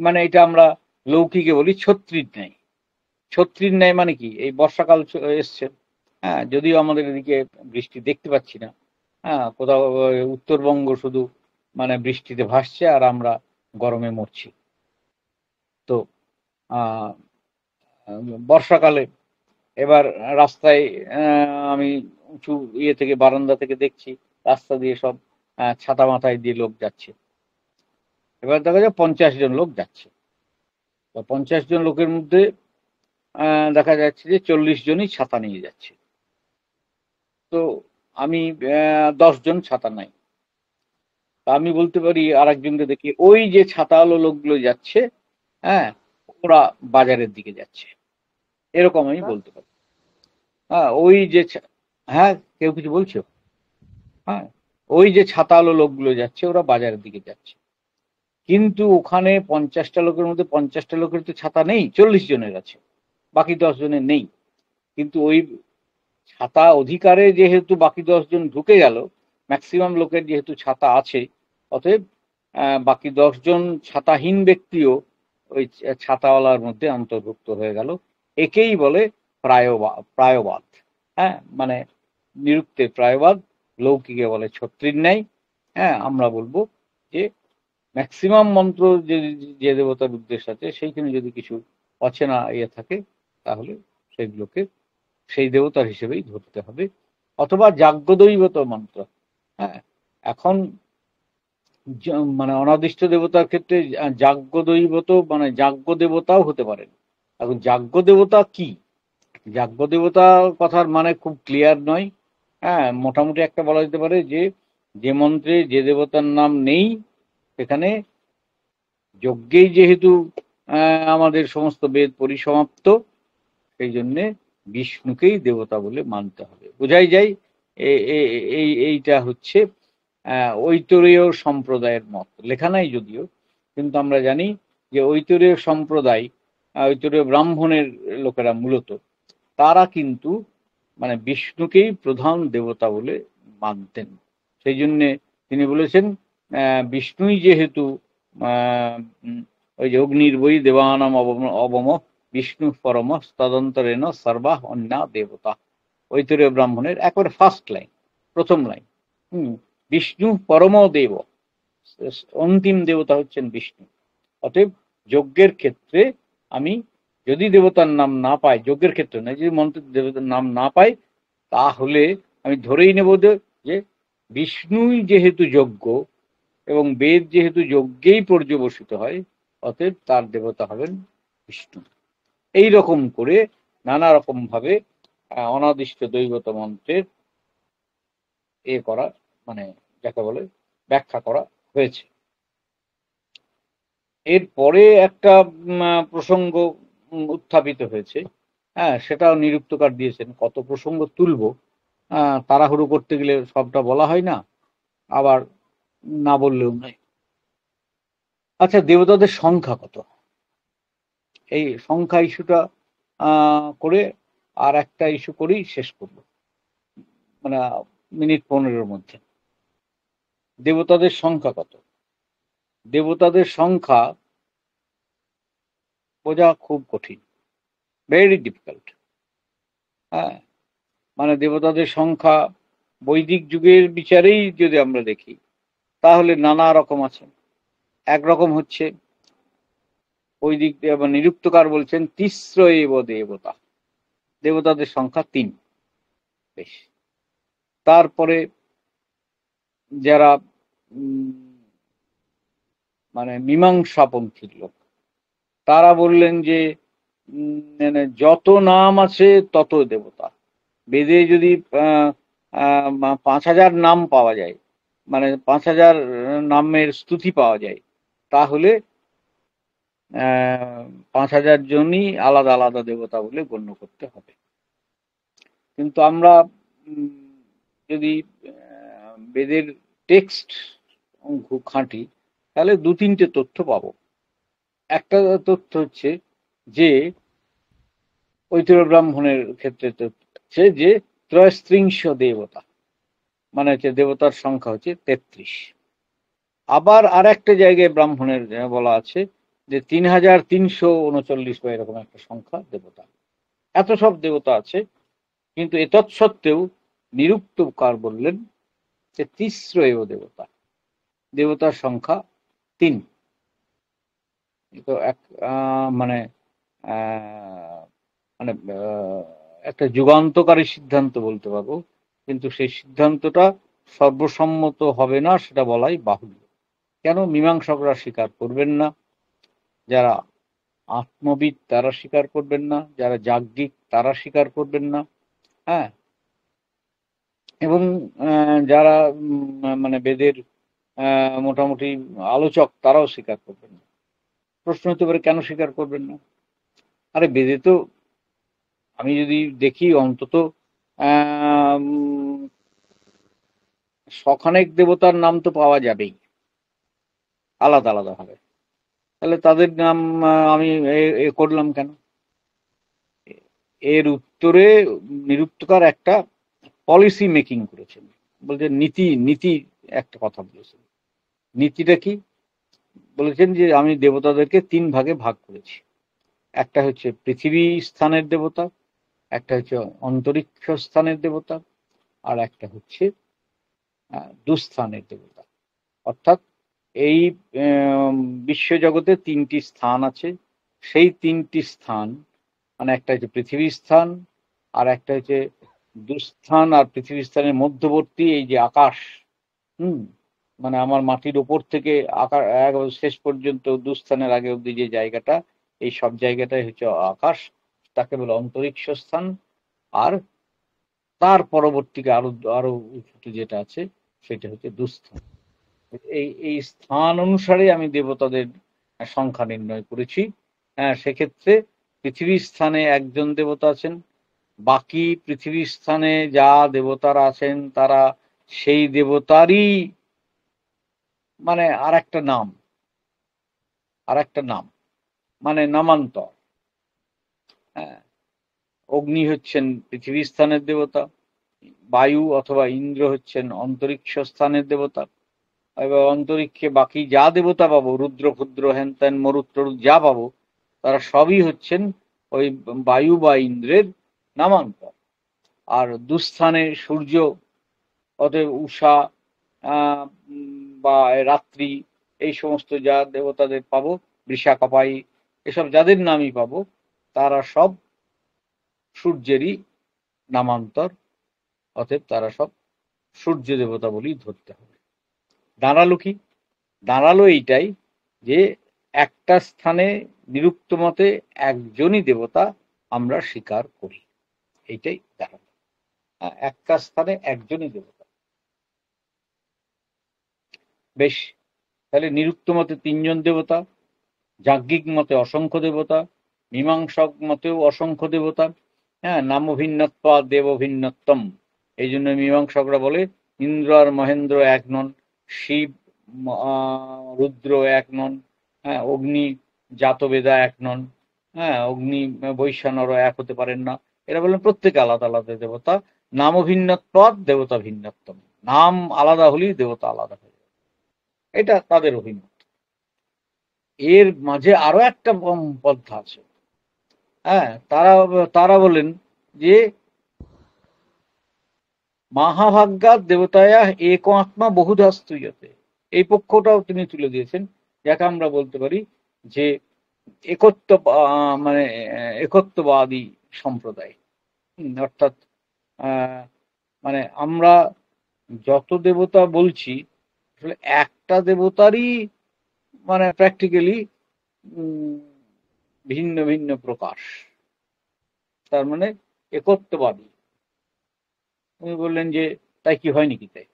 মানে এটা আমরা লৌকিকে বলি ছত্রির ন্যায়। ছত্রির ন্যায় মানে কি, এই বর্ষাকাল এসছে, হ্যাঁ, যদিও আমাদের এদিকে বৃষ্টি দেখতে পাচ্ছি না, হ্যাঁ, কোথাও উত্তরবঙ্গ শুধু মানে বৃষ্টিতে ভাসছে আর আমরা গরমে মরছি। তো বর্ষাকালে এবার রাস্তায় আমি উঁচু ইয়ে থেকে, বারান্দা থেকে দেখছি রাস্তা দিয়ে সব ছাতা মাথায় দিয়ে লোক যাচ্ছে। এবার দেখা যায় 50 জন লোক যাচ্ছে। 50 জন লোকের মধ্যে দেখা যাচ্ছে যে 40 জনই ছাতা নিয়ে যাচ্ছে। তো আমি 10 জন ছাতা নাই। আমি বলতে পারি আর একজনকে দেখি, ওই যে ছাতাওয়ালা লোকগুলো যাচ্ছে, হ্যাঁ, ওরা বাজারের দিকে যাচ্ছে, এরকম আমি বলতে পারি। হ্যাঁ, ওই যে, হ্যাঁ, কেউ কিছু বলছো? হ্যাঁ, ওই যে ছাতাওয়ালা লোকগুলো যাচ্ছে ওরা বাজারের দিকে যাচ্ছে। কিন্তু ওখানে 50টা লোকের মধ্যে 50টা লোকের তো ছাতা নেই, 40 জনের আছে, বাকি 10 জনের নেই। কিন্তু ওই ছাতা অধিকারে যেহেতু বাকি 10 জন ঢুকে গেল, ম্যাক্সিমাম লোকের যেহেতু ছাতা আছে, অতএব বাকি 10 জন ছাতাহীন ব্যক্তিও ওই ছাতাওয়ালার মধ্যে অন্তর্ভুক্ত হয়ে গেল। একেই বলে প্রায়বাদ। হ্যাঁ, মানে নিরুক্তে প্রায়বাদ, লৌকিকে বলে ছত্রির ন্যায়। হ্যাঁ, আমরা বলবো যে ম্যাক্সিমাম মন্ত্র যে দেবতার উদ্দেশ্য আছে সেইখানে যদি কিছু অচেনা ইয়ে থাকে তাহলে সেগুলোকে সেই দেবতার হিসেবেই ধরতে হবে। অথবা যাজ্ঞদৈবত মন্ত্র। হ্যাঁ, এখন মানে অনাদিষ্ট দেবতার ক্ষেত্রে যাজ্ঞদৈবত মানে যাজ্ঞ দেবতাও হতে পারেন। এখন যাজ্ঞ দেবতা কি, যাজ্ঞ দেবতা কথার মানে খুব ক্লিয়ার নয়। হ্যাঁ, মোটামুটি একটা বলা যেতে পারে যে যে মন্ত্রে যে দেবতার নাম নেই সেখানে যজ্ঞেই যেহেতু আমাদের সমস্ত বেদ পরিসমাপ্ত, সেই জন্যে বিষ্ণুকেই দেবতা বলে মানতে হবে। বোঝাই যায় এইটা হচ্ছে ঐতরেয় সম্প্রদায়ের মত। লেখা নাই যদিও, কিন্তু আমরা জানি যে ঐতরেয় সম্প্রদায়, ঐতরেয় ব্রাহ্মণের লোকেরা মূলত তারা কিন্তু মানে বিষ্ণুকেই প্রধান দেবতা বলে মানতেন। সেই জন্যে তিনি বলেছেন বিষ্ণুই যেহেতু ওই যে অগ্নির বই দেবানাম অবম বিষ্ণু পরম তদন্তরেণ সর্বাহ অন্যা দেবতা, ঐতরীয় ব্রাহ্মণের একবারে ফার্স্ট লাইন, প্রথম লাইন। বিষ্ণু পরম দেব, অন্তিম দেবতা হচ্ছেন বিষ্ণু। অতএব যজ্ঞের ক্ষেত্রে আমি যদি দেবতার নাম না পাই, যজ্ঞের ক্ষেত্রে নয়, যদি মন্ত্রের দেবতার নাম না পাই, তাহলে আমি ধরেই নেব যে বিষ্ণুই যেহেতু যজ্ঞ এবং বেদ যেহেতু যজ্ঞেই পর্যবসিত হয়, অতএব তার দেবতা হবেন বিষ্ণু। এই রকম করে নানা রকম ভাবে অনাদিষ্ট দৈবত মন্ত্রের করা, মানে যাকে বলে ব্যাখ্যা করা হয়েছে। এরপরে একটা প্রসঙ্গ উত্থাপিত হয়েছে, সেটাও নিরুক্তকার দিয়েছেন। কত প্রসঙ্গ তুলব, তাড়াহুড়ো করতে গেলে সবটা বলা হয় না, আবার না বললেও নয়। আচ্ছা, দেবতাদের সংখ্যা কত, এই সংখ্যা ইস্যুটা করে আর একটা ইস্যু করেই শেষ করব, মানে মিনিট 15-এর মধ্যে। দেবতাদের সংখ্যা কত? দেবতাদের সংখ্যা বোঝা খুব কঠিন, ভেরি ডিফিকাল্ট। মানে দেবতাদের সংখ্যা বৈদিক যুগের বিচারেই যদি আমরা দেখি, তাহলে নানা রকম আছে। একরকম হচ্ছে বৈদিক নিরুক্তকার বলছেন তিস্র এব দেবতা, দেবতাদের সংখ্যা 3। বেশ, তারপরে যারা মানে মীমাংসাপন্থীর লোক, তারা বললেন যে যত নাম আছে তত দেবতা। বেদে যদি 5000 নাম পাওয়া যায়, মানে 5000 নামের স্তুতি পাওয়া যায়, তাহলে 5000 জনই আলাদা আলাদা দেবতা বলে গণ্য করতে হবে। কিন্তু আমরা যদি বেদের টেক্সট ঘাঁটি, তাহলে 2-3টে তথ্য পাবো। একটা তথ্য হচ্ছে যে ঐতর ব্রাহ্মণের ক্ষেত্রে হচ্ছে যে ত্রয়স্ত্রিংশ দেবতা, মানে হচ্ছে দেবতার সংখ্যা হচ্ছে 33। আবার আর একটা জায়গায় ব্রাহ্মণের বলা আছে যে 3339 বা এরকম একটা সংখ্যা দেবতা। এত সব দেবতা আছে, কিন্তু এতৎসত্ত্বেও নিরুক্তকার বললেন যে তিস্র এব দেবতা, দেবতার সংখ্যা 3। তো এক মানে মানে একটা যুগান্তকারী সিদ্ধান্ত বলতে পারবো, কিন্তু সেই সিদ্ধান্তটা সর্বসম্মত হবে না সেটা বলাই বাহুল্য। কেন? মীমাংসকরা স্বীকার করবেন না, যারা আত্মবিদ তারা স্বীকার করবেন না, যারা যাজ্ঞিক তারা স্বীকার করবেন না, হ্যাঁ, এবং যারা মানে বেদের মোটামুটি আলোচক তারাও স্বীকার করবেন না। প্রশ্ন হতে পারে কেন স্বীকার করবেন না? আরে বেদে তো আমি যদি দেখি অন্তত শখানেক দেবতার নাম তো পাওয়া যাবেই আলাদা আলাদা ভাবে, তাহলে তাদের নাম আমি করলাম কেন? এর উত্তরে নিরুক্তকার একটা পলিসি মেকিং করেছেন, বলছেন নীতি একটা কথা বলেছেন। নীতিটা কি? বলেছেন যে আমি দেবতাদেরকে 3 ভাগে ভাগ করেছি। একটা হচ্ছে পৃথিবী স্থানের দেবতা, একটা হচ্ছে অন্তরিক্ষ স্থানের দেবতা, আর একটা হচ্ছে দুস্থানের দেবতা। অর্থাৎ এই বিশ্বজগতে 3টি স্থান আছে, সেই 3টি স্থান, মানে একটা হচ্ছে পৃথিবী স্থান, আর একটা হচ্ছে দুস্থান, আর পৃথিবী স্থানের মধ্যবর্তী এই যে আকাশ, মানে আমার মাটির ওপর থেকে আকাশ শেষ পর্যন্ত দুস্থানের আগে অব্দি যে জায়গাটা, এই সব জায়গাটাই হচ্ছে আকাশ, তাকে বলে অন্তরিক্ষ স্থান। আর তার পরবর্তীকে আরো উঁচুতে যেটা আছে সেটা হচ্ছে দুস্থান। এই স্থান অনুসারে আমি দেবতাদের সংখ্যা নির্ণয় করেছি। সেক্ষেত্রে পৃথিবীর স্থানে একজন দেবতা আছেন, বাকি পৃথিবীর স্থানে যা দেবতারা আছেন তারা সেই দেবতারই মানে আর একটা নাম, মানে নামান্তর। অগ্নি হচ্ছেন পৃথিবী স্থানের দেবতা, বায়ু অথবা ইন্দ্র হচ্ছেন অন্তরিক্ষ স্থানের দেবতা, এবার অন্তরিক্ষে বাকি যা দেবতা পাবো, রুদ্র ক্ষুদ্র হেন তেন মরুত্র যা পাবো, তারা সবই হচ্ছেন ওই বায়ু বা ইন্দ্রের নামান্তর। আর দুস্থানে সূর্য, অতএব উষা বা রাত্রি, এই সমস্ত যা দেবতাদের পাবো, বৃষাকপাই, এসব যাদের নামই পাবো, তারা সব সূর্যেরই নামান্তর। অতএব তারা সব সূর্য দেবতা বলেই ধরতে হবে। দাঁড়ালো কি? দাঁড়ালো এইটাই যে একটা স্থানে নিরুক্ত মতে একজনই দেবতা আমরা স্বীকার করি, এইটাই দাঁড়ালো। একটা স্থানে একজনই দেবতা। বেশ, তাহলে নিরুক্ত মতে 3 জন দেবতা, যাজ্ঞিক মতে অসংখ্য দেবতা, মীমাংসক মতেও অসংখ্য দেবতা। হ্যাঁ, নামভিন্নত্বা দেবভিন্নত্বম। এই জন্য মীমাংসকরা বলে ইন্দ্র আর মহেন্দ্র এক নন, শিব রুদ্র এক নন, হ্যাঁ, অগ্নি জাতবেদা এক নন, হ্যাঁ, অগ্নি বৈশ্বানর এক হতে পারেন না। এরা বলেন প্রত্যেকে আলাদা আলাদা দেবতা। নামভিন্নত্বাৎ দেবতা ভিন্নত্বম। নাম আলাদা হলেই দেবতা আলাদা হয়ে যাবে, এটা তাদের অভিমত। এর মাঝে আরো একটা পন্থা আছে। হ্যাঁ, তারা বলেন যে মহাভাগ্যাৎ দেবতায়া এক আত্মা বহুধা স্তুয়তে। এই পক্ষটাও তিনি তুলে দিয়েছেন, যাকে আমরা বলতে পারি যে একত্ব, মানে একত্ববাদী সম্প্রদায়। অর্থাৎ মানে আমরা যত দেবতা বলছি আসলে একটা দেবতারই মানে প্র্যাকটিক্যালি ভিন্ন ভিন্ন প্রকাশ, তার মানে একত্ববাদী। উনি বললেন যে তাই কি হয় নাকি? তাই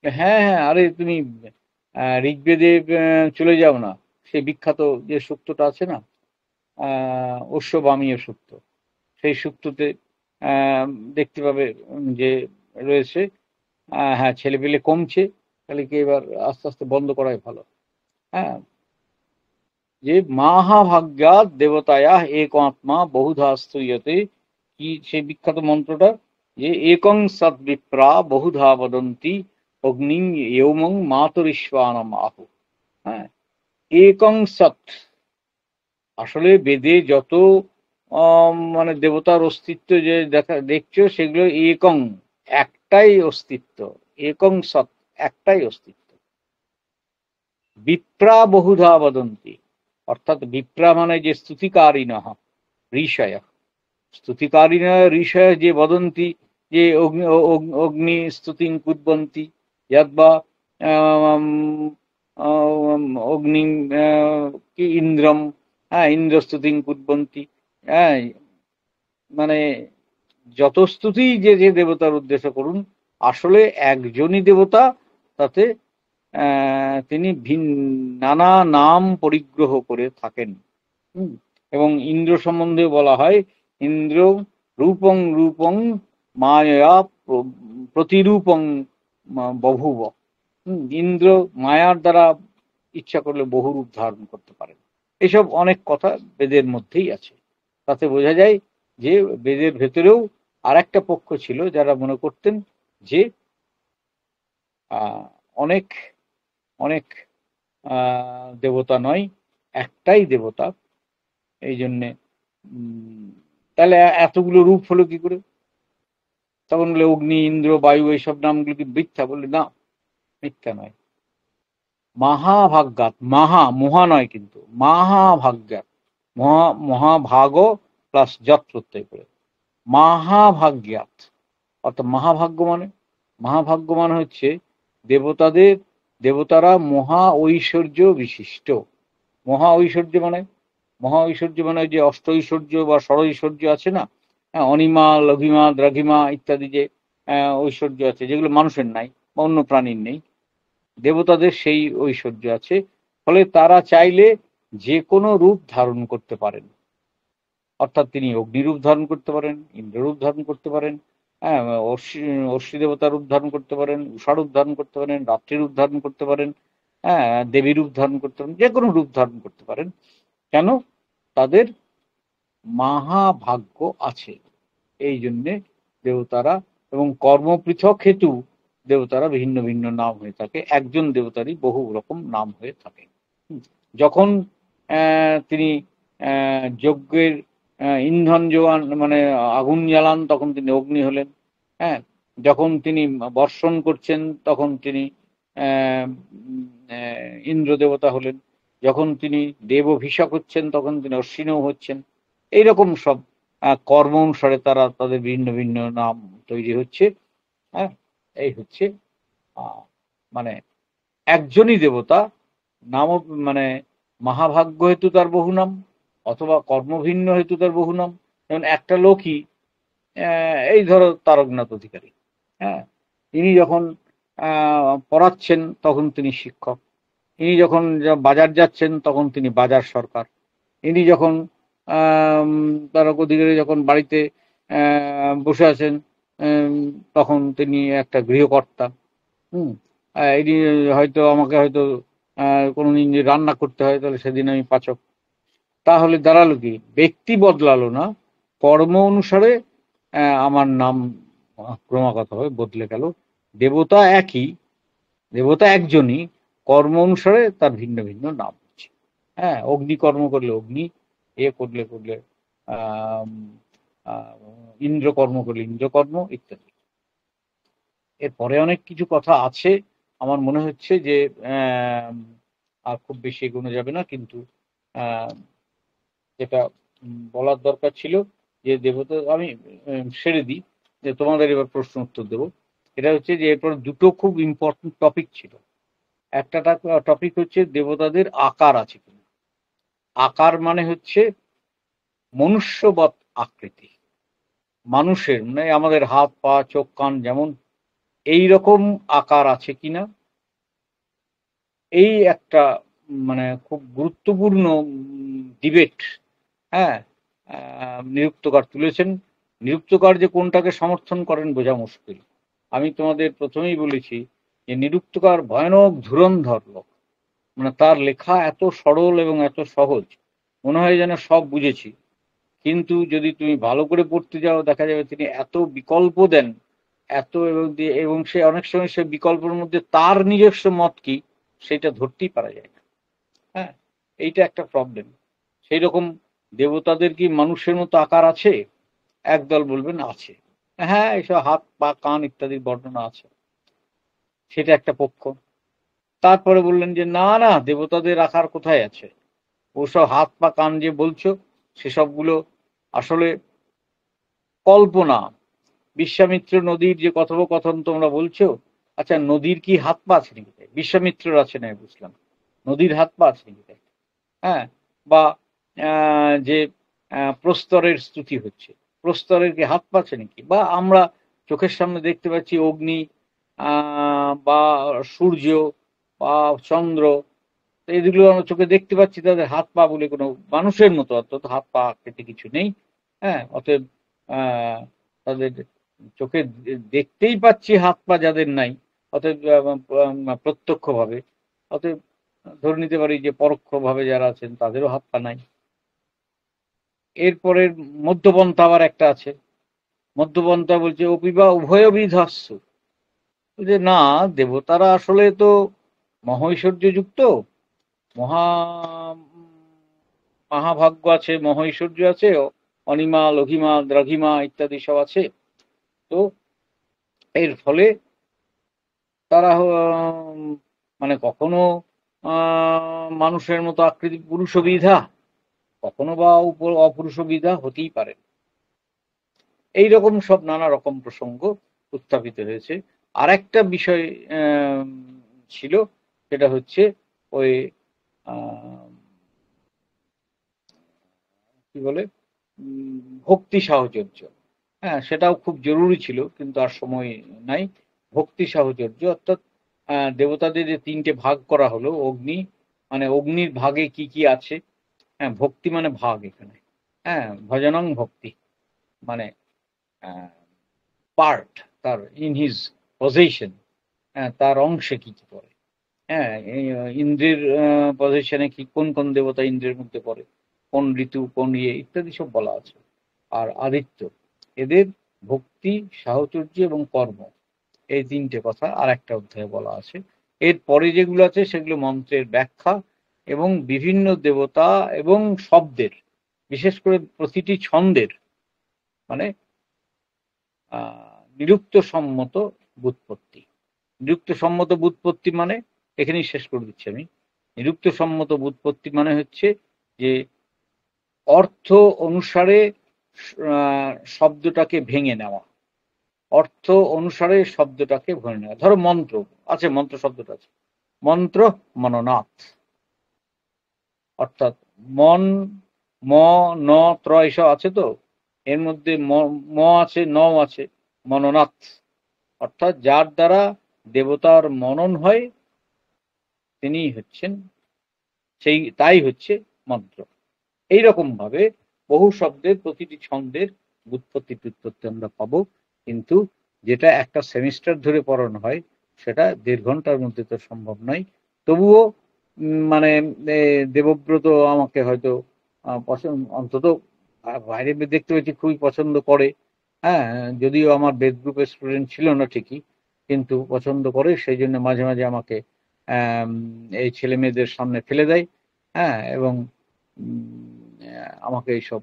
হ্যাঁ হ্যাঁ, আরে তুমি ঋগ্বেদে চলে যাও না, সেই বিখ্যাত যে সূক্তটা আছে না, অশ্ববামীয় সূক্ত, সেই সূক্ততে দেখতে পাবে যে রয়েছে হ্যাঁ, ছেলেপেলে কমছে, তাহলে কি এবার আস্তে আস্তে বন্ধ করাই ভালো। হ্যাঁ, যে মহাভাগ্যা দেবতায়া এক আত্মা বহুধা স্তুয়তে, কি সেই বিখ্যাত মন্ত্রটা যে একং সদ্বিপ্রা বহুধা বদন্তি অগ্নি ইয়ৌমং মাতরিশ্বানম আহু। হ্যাঁ, একং সৎ, আসলে বেদে যত মানে দেবতার অস্তিত্ব যে দেখছো সেগুলো একং, একটাই অস্তিত্ব, একং সৎ, একটাই অস্তিত্ব। বিপ্রা বহুধা বদন্তি, অর্থাৎ বিপ্রা মানে যে স্তুতিকারিণঃ ঋষয়, স্তুতিকারিণঃ ঋষয় যে বদন্তি যে অগ্নি স্তুতিং কুর্বন্তি যদ্বা অগ্নি কি ইন্দ্রম, হ্যাঁ, ইন্দ্র স্তুতিং কুর্বন্তি। হ্যাঁ, মানে যত স্তুতি যে যে দেবতার উদ্দেশ্য করুন, আসলে একজনই দেবতা, তাতে তিনি নানা নাম পরিগ্রহ করে থাকেন। এবং ইন্দ্র সম্বন্ধে বলা হয় ইন্দ্র রূপং রূপং মায়া প্রতিরূপং বভুব। ইন্দ্র মায়ার দ্বারা ইচ্ছা করলে বহু রূপ ধারণ করতে পারেন। এসব অনেক কথা বেদের মধ্যেই আছে। তাতে বোঝা যায় যে বেদের ভেতরেও আর একটা পক্ষ ছিল যারা মনে করতেন যে অনেক অনেক দেবতা নয়, একটাই দেবতা। এই জন্যে তাহলে এতগুলো রূপ হলো কি করে? তখন বলে অগ্নি ইন্দ্র বায়ু এইসব নামগুলো কি মিথ্যা? বললে না, মিথ্যা নয়। মহাভাগ্যাত, মহা নয় কিন্তু, মহাভাগ্যাত, মহাভাগ প্লাস যত প্রত্যয় করে মহাভাগ্যাত, অর্থাৎ মহাভাগ্য মানে হচ্ছে দেবতারা মহা ঐশ্বর্য বিশিষ্ট। মহা ঐশ্বর্য মানে যে অষ্ট ঐশ্বর্য বা ষড়ৈশ্বর্য আছে না, অনিমা লঘিমা দ্রাঘিমা ইত্যাদি যে ঐশ্বর্য আছে, যেগুলো মানুষের নাই বা অন্য প্রাণীর নেই, দেবতাদের সেই ঐশ্বর্য আছে। ফলে তারা চাইলে যে কোনো রূপ ধারণ করতে পারেন। অর্থাৎ তিনি অগ্নিরূপ ধারণ করতে পারেন, ইন্দ্ররূপ ধারণ করতে পারেন, হ্যাঁ, অশ্বিনী দেবতার রূপ ধারণ করতে পারেন, উষা রূপ ধারণ করতে পারেন, রাত্রি রূপ ধারণ করতে পারেন, হ্যাঁ, দেবী রূপ ধারণ করতে পারেন, যে কোনো রূপ ধারণ করতে পারেন। কেন? তাদের মহাভাগ্য আছে, এই জন্যে দেবতারা, এবং কর্ম পৃথক হেতু দেবতারা ভিন্ন ভিন্ন নাম হয়ে থাকে, একজন দেবতারই বহু রকম নাম হয়ে থাকে। যখন তিনি যজ্ঞের ইন্ধন যোগান মানে আগুন জ্বালান, তখন তিনি অগ্নি হলেন। হ্যাঁ, যখন তিনি বর্ষণ করছেন তখন তিনি ইন্দ্র দেবতা হলেন। যখন তিনি দেব অভিষেক হচ্ছেন তখন তিনি অশ্বিনও হচ্ছেন। এইরকম সব কর্ম অনুসারে তারা তাদের ভিন্ন ভিন্ন নাম তৈরি হচ্ছে। হ্যাঁ, এই হচ্ছে মানে একজনই দেবতা, নাম মানে মহাভাগ্য হেতু তার বহু নাম, অথবা কর্মভিন্ন হেতু তার বহু নাম। যেমন একটা লোকই, এই ধরো তারকনাথ অধিকারী, হ্যাঁ, ইনি যখন পড়াচ্ছেন তখন তিনি শিক্ষক, ইনি যখন বাজার যাচ্ছেন তখন তিনি বাজার সরকার, ইনি যখন আম, তারক অধিকারী যখন বাড়িতে বসে আছেন, আম, তখন তিনি একটা গৃহকর্তা। হুম। ইনি হয়তো আমাকে হয়তো কোনোদিন যদি রান্না করতে হয় তাহলে সেদিন আমি পাচক। তাহলে দাঁড়ালো কি, ব্যক্তি বদলালো না, কর্ম অনুসারে আমার নাম ক্রমাগতভাবে বদলে গেল। দেবতা একই, দেবতা একজনই, কর্ম অনুসারে তার ভিন্ন ভিন্ন নাম হচ্ছে। হ্যাঁ, অগ্নি কর্ম করলে অগ্নি, এ করলে করলে আম, ইন্দ্র কর্ম করলে ইন্দ্রকর্ম ইত্যাদি। এরপরে অনেক কিছু কথা আছে, আমার মনে হচ্ছে যে আর খুব বেশি এগোনো যাবে না, কিন্তু আহ, যেটা বলার দরকার ছিল, যে দেবতা আমি সেরে দিই, যে তোমাদের এবার প্রশ্ন উত্তর দেবো। এটা হচ্ছে যে এরপর দুটো খুব ইম্পর্টেন্ট টপিক ছিল। একটা টপিক হচ্ছে দেবতাদের আকার আছে কিনা। আকার মানে হচ্ছে মনুষ্যবৎ আকৃতি, মানুষের মানে আমাদের হাত পা চোখ কান যেমন এই রকম আকার আছে কিনা, এই একটা মানে খুব গুরুত্বপূর্ণ ডিবেট। হ্যাঁ, নিরুক্তকার তুলেছেন। নিরুক্তকার যে কোনটাকে সমর্থন করেন বোঝা মুশকিল। আমি তোমাদের প্রথমেই বলেছি যে নিরুক্তকার ভয়ানক ধুরন্ধর লোক, মানে তার লেখা এত সরল এবং এত সহজ, মনে হয় যেন সব বুঝেছি। কিন্তু যদি তুমি ভালো করে পড়তে যাও দেখা যাবে তিনি এত বিকল্প দেন, এত এবং সে অনেক সময় সে বিকল্পের মধ্যে তার নিজস্ব মত কি সেটা ধরতেই পারা যায় না। হ্যাঁ, এইটা একটা প্রবলেম। সেই রকম দেবতাদের কি মানুষের মতো আকার আছে? একদল বলবেন আছে, হ্যাঁ এসব হাত পা কান ইত্যাদির বর্ণনা আছে, সেটা একটা পক্ষ। তারপরে বললেন যে না না, দেবতাদের আকার কোথায় আছে, ওসব হাত পা কান যে বলছো সেসবগুলো আসলে কল্পনা। বিশ্বামিত্র নদীর যে কথোপকথন তোমরা বলছো, আচ্ছা নদীর কি হাত পা আছে নাকি? বিশ্বামিত্রর আছে না বুঝলাম, নদীর হাত পা আছে নাকি? হ্যাঁ, বা যে প্রস্তরের স্তুতি হচ্ছে, প্রস্তরের কি হাত পা আছে নাকি? বা আমরা চোখের সামনে দেখতে পাচ্ছি অগ্নি, বা সূর্য, বা চন্দ্র, এগুলো আমরা চোখে দেখতে পাচ্ছি, তাদের হাত পা বলে কোনো মানুষের মতো অর্থাৎ হাত পা পেতে কিছু নেই। হ্যাঁ, অতএব তাদের চোখে দেখতেই পাচ্ছি হাত পা যাদের নাই, অতএব প্রত্যক্ষভাবে, অতএব ধরে নিতে পারি যে পরোক্ষভাবে যারা আছেন তাদেরও হাত পা নাই। এরপরের মধ্যপন্থা আবার একটা আছে, মধ্যপন্থা বলছে অপিবা উভয়বিধাস্য, যে না, দেবতারা আসলে তো মহৈশ্বর্য যুক্ত, মহা মহাভাগ্য আছে, মহৈশ্বর্য আছে, অনিমা লঘিমা দ্রাঘিমা ইত্যাদি সব আছে। তো এর ফলে তারা মানে কখনো মানুষের মতো আকৃতি পুরুষবিধা, কখনো বা অপুরুষবিধা হতেই পারে। এইরকম সব নানা রকম প্রসঙ্গ উত্থাপিত হয়েছে। আর একটা বিষয় ছিল, সেটা হচ্ছে ওই কি বলে ভক্তি সাহচর্য। হ্যাঁ, সেটাও খুব জরুরি ছিল, কিন্তু আর সময় নাই। ভক্তি সাহচর্য অর্থাৎ দেবতাদের যে তিনটে ভাগ করা হলো, অগ্নি মানে অগ্নির ভাগে কি কি আছে। হ্যাঁ, ভক্তি মানে ভাগ এখানে। হ্যাঁ, ভজনং ভক্তি মানে পার্ট, তার ইন হিজ পজিশন, তার অংশে কি কি পড়ে। হ্যাঁ, ইন্দ্রের পজিশনে কি কোন কোন দেবতা ইন্দ্রের মধ্যে পড়ে, কোন ঋতু কোন ইয়ে ইত্যাদি সব বলা আছে। আর আদিত্য, এদের ভক্তি সাহচর্য এবং কর্ম, এই তিনটে কথা আর একটা অধ্যায়ে বলা আছে। এর পরে যেগুলো আছে সেগুলো মন্ত্রের ব্যাখ্যা এবং বিভিন্ন দেবতা এবং শব্দের, বিশেষ করে প্রতিটি ছন্দের মানে নিরুক্ত সম্মত ব্যুৎপত্তি। নিরুক্ত সম্মত ব্যুৎপত্তি মানে এখানেই শেষ করে দিচ্ছি আমি। নিরুক্ত সম্মত ব্যুৎপত্তি মানে হচ্ছে যে অর্থ অনুসারে শব্দটাকে ভেঙে নেওয়া। অর্থ অনুসারে শব্দটাকে ভরে নেওয়া। ধরো মন্ত্র আছে, মন্ত্র শব্দটা আছে, মন্ত্র মননাথ, অর্থাৎ মন, ম, ন, ত্র এসব আছে, তো এর মধ্যে ম আছে, ন আছে, মননাথ, অর্থাৎ যার দ্বারা দেবতার মনন হয় তিনি হচ্ছেন তাই হচ্ছে মন্ত্র। এইরকম ভাবে বহু শব্দের প্রতিটি ছন্দের উৎপত্তি ব্যুৎপত্তি আমরা পাবো, কিন্তু যেটা একটা সেমিস্টার ধরে পড়ানো হয় সেটা 1.5 ঘন্টার মধ্যে তো সম্ভব নয়। তবুও মানে দেবব্রত আমাকে হয়তো পছন্দ, অন্তত বাইরে দেখতে পেয়েছি খুবই পছন্দ করে। হ্যাঁ, যদিও আমার বেদ গ্রুপের স্টুডেন্ট ছিল না ঠিকই, কিন্তু পছন্দ করে, সেই জন্য মাঝে মাঝে আমাকে এই ছেলে মেয়েদের সামনে ফেলে দেয়। হ্যাঁ, এবং আমাকে এইসব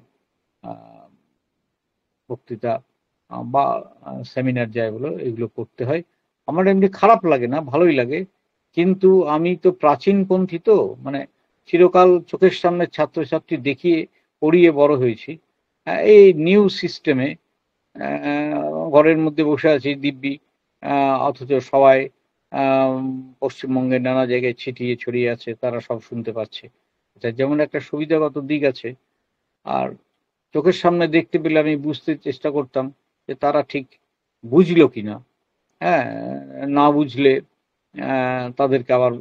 বক্তৃতা বা সেমিনার যায় বলো, এগুলো করতে হয়। আমার এমনি খারাপ লাগে না, ভালোই লাগে, কিন্তু আমি তো প্রাচীনপন্থী, তো মানে চিরকাল চোখের সামনে ছাত্রছাত্রী দেখিয়ে পড়িয়ে বড় হয়েছি। এই নিউ সিস্টেমে ঘরের মধ্যে বসে আছি দিব্যি, অথচ সবাই পশ্চিমবঙ্গের নানা জায়গায় ছিটিয়ে ছড়িয়ে আছে, তারা সব শুনতে পাচ্ছে। এটা যেমন একটা সুবিধাগত দিক আছে, আর চোখের সামনে দেখতে পেলে আমি বুঝতে চেষ্টা করতাম যে তারা ঠিক বুঝলো কিনা। হ্যাঁ, না বুঝলে তাদেরকে আবার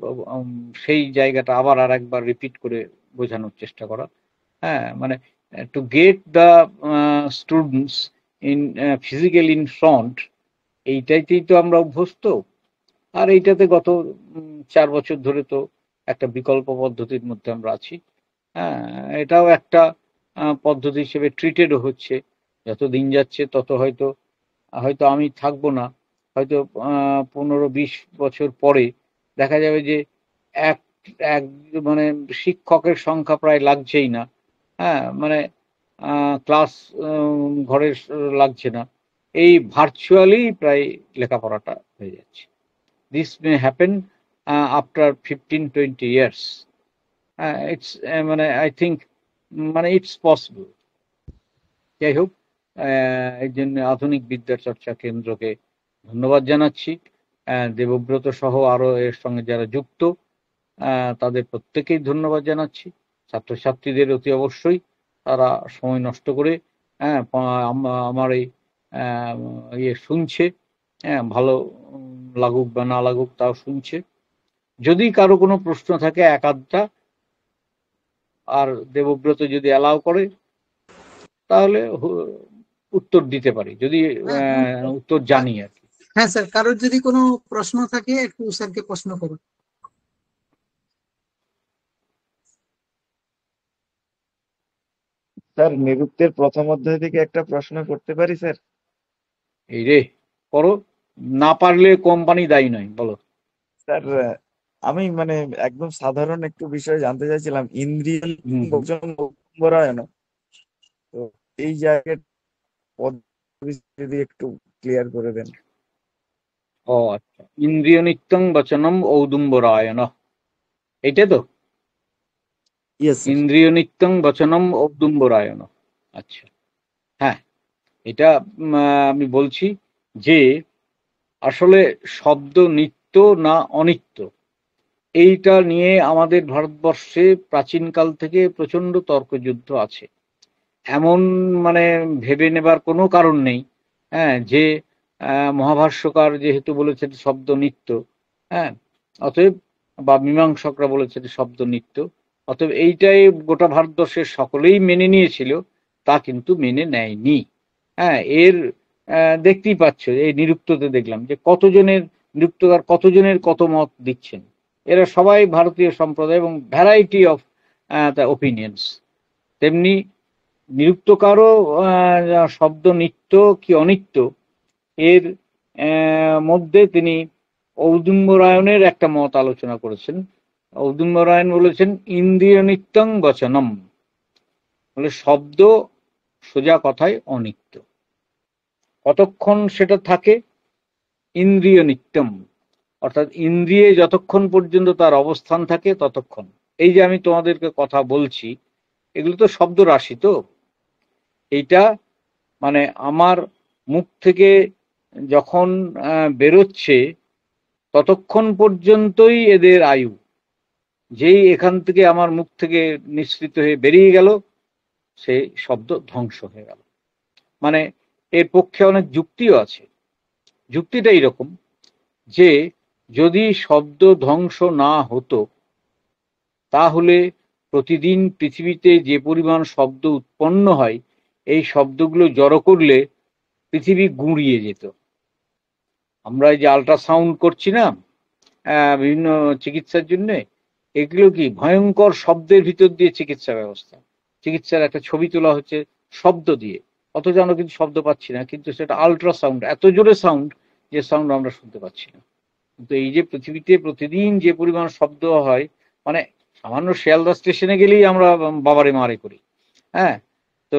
সেই জায়গাটা আবার আর একবার রিপিট করে বোঝানোর চেষ্টা করা। হ্যাঁ, মানে to get the students in physical in front, এইটাইতেই তো আমরা অভ্যস্ত। আর এইটাতে গত 4 বছর ধরে তো একটা বিকল্প পদ্ধতির মধ্যে আমরা আছি। হ্যাঁ, এটাও একটা পদ্ধতি হিসেবে ট্রিটেডও হচ্ছে। যত দিন যাচ্ছে তত হয়তো হয়তো আমি থাকবো না, হয়তো 15-20 বছর পরে দেখা যাবে যে এক এক মানে শিক্ষকের সংখ্যা প্রায় লাগছেই না। হ্যাঁ, মানে ক্লাস ঘরে লাগছে না, এই ভার্চুয়ালি প্রায় লেখাপড়াটা হয়ে যাচ্ছে। This may happen after 15-20 years. It's মানে আই থিঙ্ক মানে ইটস পসিবল। যাই হোক, এই জন্য আধুনিক বিদ্যা চর্চা কেন্দ্রকে ধন্যবাদ জানাচ্ছি। দেবব্রত সহ আরো এর সঙ্গে যারা যুক্ত তাদের প্রত্যেকেই ধন্যবাদ জানাচ্ছি। ছাত্রছাত্রীদের অতি অবশ্যই, তারা সময় নষ্ট করে আমার এই ইয়ে শুনছে। হ্যাঁ, ভালো লাগুক বা না লাগুক তাও শুনছে। যদি কারো কোনো প্রশ্ন থাকে এক আধটা, আর দেবব্রত যদি অ্যালাউ করে তাহলে উত্তর দিতে পারি, যদি উত্তর জানি আর কি। হ্যাঁ স্যার, কারোর যদি কোনো প্রশ্ন থাকে একটু স্যারকে প্রশ্ন করুন। স্যার, নিরুক্তের প্রথম অধ্যায় থেকে একটা প্রশ্ন করতে পারি স্যার? এই রে, করো, না পারলে কোম্পানি দায়ী নয়, বলো। স্যার, আমি মানে একদম সাধারণ একটু বিষয় জানতে চাইছিলাম, ইন্দ্রিয় বচন তো এই জায়গায় যদি একটু ক্লিয়ার করে দেন। ও আচ্ছা, ইন্দ্রিয় নিত্যং বচনম ঔদুম্বরায়ণ, এইটা তো? ইন্দ্রিয় নিত্যং বচনম ঔদুম্বরায়ণ, আচ্ছা। হ্যাঁ, এটা আমি বলছি যে আসলে শব্দ নিত্য না অনিত্য, এইটা নিয়ে আমাদের ভারতবর্ষে প্রাচীনকাল থেকে প্রচন্ড তর্কযুদ্ধ আছে। এমন মানে ভেবে নেবার কোনো কারণ নেই হ্যাঁ, যে মহাভাষ্যকার যেহেতু বলেছেন শব্দ নিত্য, হ্যাঁ, অতএব বা মীমাংসকরা বলেছেন শব্দ নিত্য, অতএব এইটাই গোটা ভারতবর্ষের সকলেই মেনে নিয়েছিল, তা কিন্তু মেনে নেয়নি। হ্যাঁ, এর দেখতেই পাচ্ছ, এই নিরুক্ততে দেখলাম যে কতজনের নিরুক্তকার কতজনের কত মত দিচ্ছেন। এরা সবাই ভারতীয় সম্প্রদায় এবং ভ্যারাইটি অফ দ্য ওপিনিয়ন্স। তেমনি নিরুক্তকারও শব্দ নিত্য কি অনিত্য এর মধ্যে তিনি ঔদুম্বরায়ণের একটা মত আলোচনা করেছেন। ঔদুম্বরায়ণ বলেছেন ইন্দ্রিয় নিত্যং বচনম, বলে শব্দ সোজা কথায় অনিত্য, কতক্ষণ সেটা থাকে ইন্দ্রিয় নিত্যম, অর্থাৎ ইন্দ্রিয়ে যতক্ষণ পর্যন্ত তার অবস্থান থাকে ততক্ষণ। এই যে আমি তোমাদেরকে কথা বলছি, এগুলো তো শব্দ রাশি, তো এইটা মানে আমার মুখ থেকে যখন বেরোচ্ছে ততক্ষণ পর্যন্তই এদের আয়ু। যেই এখান থেকে আমার মুখ থেকে নিঃসৃত হয়ে বেরিয়ে গেল, সেই শব্দ ধ্বংস হয়ে গেল। মানে এর পক্ষে অনেক যুক্তিও আছে। যুক্তিটা এইরকম যে যদি শব্দ ধ্বংস না হতো তাহলে প্রতিদিন পৃথিবীতে যে পরিমাণ শব্দ উৎপন্ন হয়, এই শব্দগুলো জড়ো করলে পৃথিবী গুঁড়িয়ে যেত। আমরা এই যে আল্ট্রাসাউন্ড করছি না বিভিন্ন চিকিৎসার জন্য, এগুলো কি ভয়ঙ্কর শব্দের ভিতর দিয়ে চিকিৎসা ব্যবস্থা। চিকিৎসার একটা ছবি তোলা হচ্ছে শব্দ দিয়ে, অথচ আমরা কিন্তু শব্দ পাচ্ছি না, কিন্তু সেটা আল্ট্রাসাউন্ড, এত জোরে সাউন্ড যে সাউন্ড আমরা শুনতে পাচ্ছি না। কিন্তু এই যে পৃথিবীতে প্রতিদিন যে পরিমাণ শব্দ হয়, মানে সামান্য শিয়ালদা স্টেশনে গেলেই আমরা বাবারে মারে করি। হ্যাঁ, তো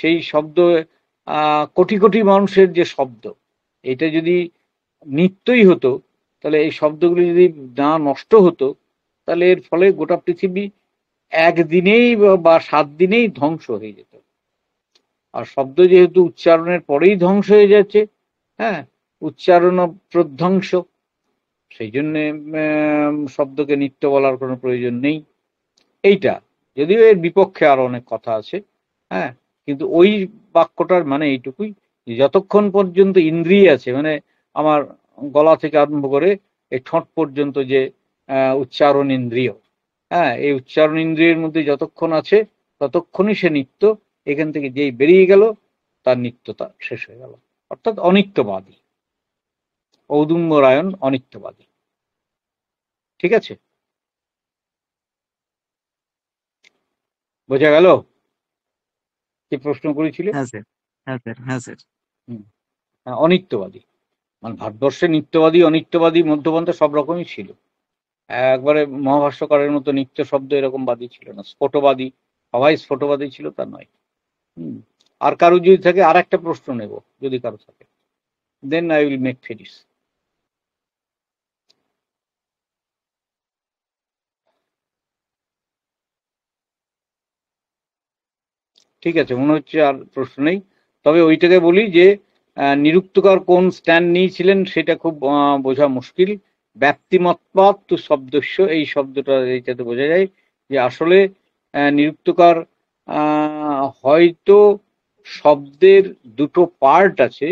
সেই শব্দ কোটি কোটি মানুষের যে শব্দ, এটা যদি নিত্যই হতো, তাহলে এই শব্দগুলি যদি না নষ্ট হতো, তাহলে এর ফলে গোটা পৃথিবী একদিনেই বা 7 দিনেই ধ্বংস হয়ে যেত। আর শব্দ যেহেতু উচ্চারণের পরেই ধ্বংস হয়ে যাচ্ছে, হ্যাঁ, উচ্চারণ প্রধ্বংস, সেই জন্যে শব্দকে নিত্য বলার কোনো প্রয়োজন নেই। এইটা যদিও এর বিপক্ষে আরো অনেক কথা আছে, হ্যাঁ, কিন্তু ওই বাক্যটার মানে এইটুকুই, যতক্ষণ পর্যন্ত ইন্দ্রিয় আছে, মানে আমার গলা থেকে আরম্ভ করে এই ঠোঁট পর্যন্ত যে উচ্চারণ ইন্দ্রিয়, হ্যাঁ, এই উচ্চারণ ইন্দ্রিয়ের মধ্যে যতক্ষণ আছে ততক্ষণই সে নিত্য। এখান থেকে যেই বেরিয়ে গেল তার নিত্যতা শেষ হয়ে গেল, অর্থাৎ অনিত্যবাদী। ঔদুম্বরায়ণ অনিত্যবাদী। ঠিক আছে, বোঝা গেল কি প্রশ্ন করেছিলে? হ্যাঁ স্যার, হ্যাঁ স্যার, হ্যাঁ স্যার। হ্যাঁ, অনিত্যবাদী মানে ভারতবর্ষে নিত্যবাদী অনিত্যবাদী মধ্যপন্থা সব রকমই ছিল। একবারে মহাভাষ্যকারের মতো নিত্য শব্দ এরকম বাদী ছিল না। স্ফোটবাদী, সবাই স্ফোটবাদী ছিল তা নয়। আর কারো যদি থাকে, আর একটা প্রশ্ন নেব যদি কারো থাকে, then I will make finish. ঠিক আছে, মনে হচ্ছে আর প্রশ্ন নেই। তবে ওইটাকে বলি যে নিরুক্তকার কোন স্ট্যান্ড নিয়েছিলেন সেটা খুব বোঝা মুশকিল। ব্যাপ্তিমৎপাত তু শব্দস্য, এই শব্দটা এইটাতে বোঝা যায় যে আসলে নিরুক্তকার হয়তো শব্দের দুটো পার্ট আছে,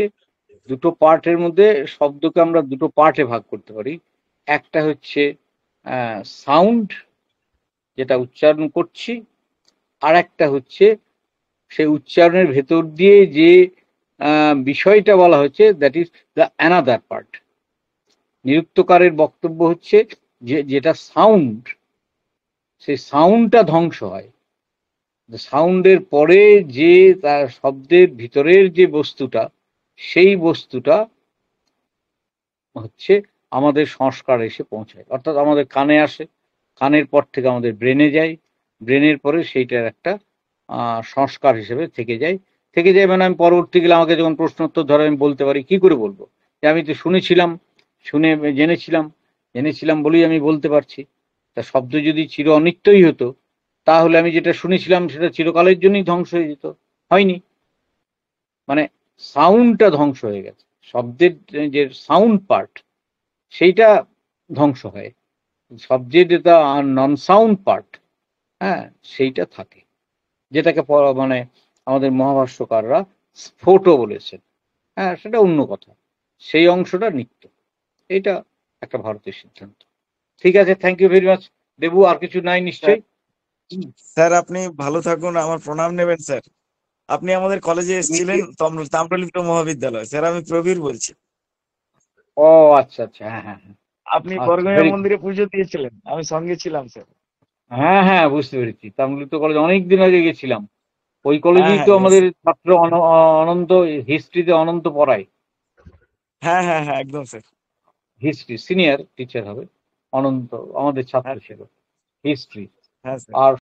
দুটো পার্টের মধ্যে শব্দকে আমরা দুটো পার্টে ভাগ করতে পারি। একটা হচ্ছে সাউন্ড, যেটা উচ্চারণ করছি, আর একটা হচ্ছে সেই উচ্চারণের ভেতর দিয়ে যে বিষয়টা বলা হচ্ছে, that is the another part. নিরুক্তকারের বক্তব্য হচ্ছে যে যেটা সাউন্ড, সেই সাউন্ডটা ধ্বংস হয়। সাউন্ডের পরে যে তার শব্দের ভিতরের যে বস্তুটা, সেই বস্তুটা হচ্ছে আমাদের সংস্কার এসে পৌঁছায়, অর্থাৎ আমাদের কানে আসে, কানের পর থেকে আমাদের ব্রেনে যায়, ব্রেনের পরে সেইটার একটা সংস্কার হিসেবে থেকে যায়। মানে আমি পরবর্তী গেলে আমাকে যখন প্রশ্নোত্তর ধরে আমি বলতে পারি, কি করে বলবো যে আমি তো শুনেছিলাম, শুনে জেনেছিলাম বলেই আমি বলতে পারছি। তা শব্দ যদি চির অনিত্যই হতো, তাহলে আমি যেটা শুনেছিলাম সেটা চিরকালের জন্যই ধ্বংস হয়ে যেত। হয়নি, মানে সাউন্ডটা ধ্বংস হয়ে গেছে, শব্দের যে সাউন্ড পার্ট সেইটা ধ্বংস হয়, শব্দের যেটা নন সাউন্ড পার্ট, হ্যাঁ, সেইটা থাকে, যেটাকে মানে আমাদের মহাভাষ্যকাররা স্ফোটও বলেছেন। হ্যাঁ, সেটা অন্য কথা, সেই অংশটা নিত্য। এটা একটা ভারতীয় সিদ্ধান্ত। ঠিক আছে, thank you very much. Debu, আর কিছু নাই নিশ্চয়ই? স্যার আপনি ভালো থাকুন, আমার প্রণাম নেবেন স্যার। আপনি আমাদের কলেজে এসেছিলেন, তাম্রলিপ্ত মহাবিদ্যালয়। স্যার আমি প্রবীর বলছি। ও আচ্ছা আচ্ছা, হ্যাঁ হ্যাঁ হ্যাঁ, আপনি আচ্ছা, বরগয়া ভেরি গুড। মন্দিরে পুজো দিয়েছিলেন, আমি সঙ্গে ছিলাম স্যার। হ্যাঁ হ্যাঁ, বুঝতে পেরেছি। তাম্রলিপ্ত কলেজ অনেকদিন আগে গেছিলাম। ওই হ্যাঁ কলেজেই হ্যাঁ তো yes, আমাদের sir. ছাত্র অনন্ত, হিস্ট্রিতে অনন্ত পড়ায়। হ্যাঁ হ্যাঁ হ্যাঁ, একদম স্যার। হিস্ট্রি সিনিয়র টিচার হবে অনন্ত, আমাদের ছাত্র হ্যাঁ ছিল হিস্ট্রি। হ্যাঁ স্যার। আর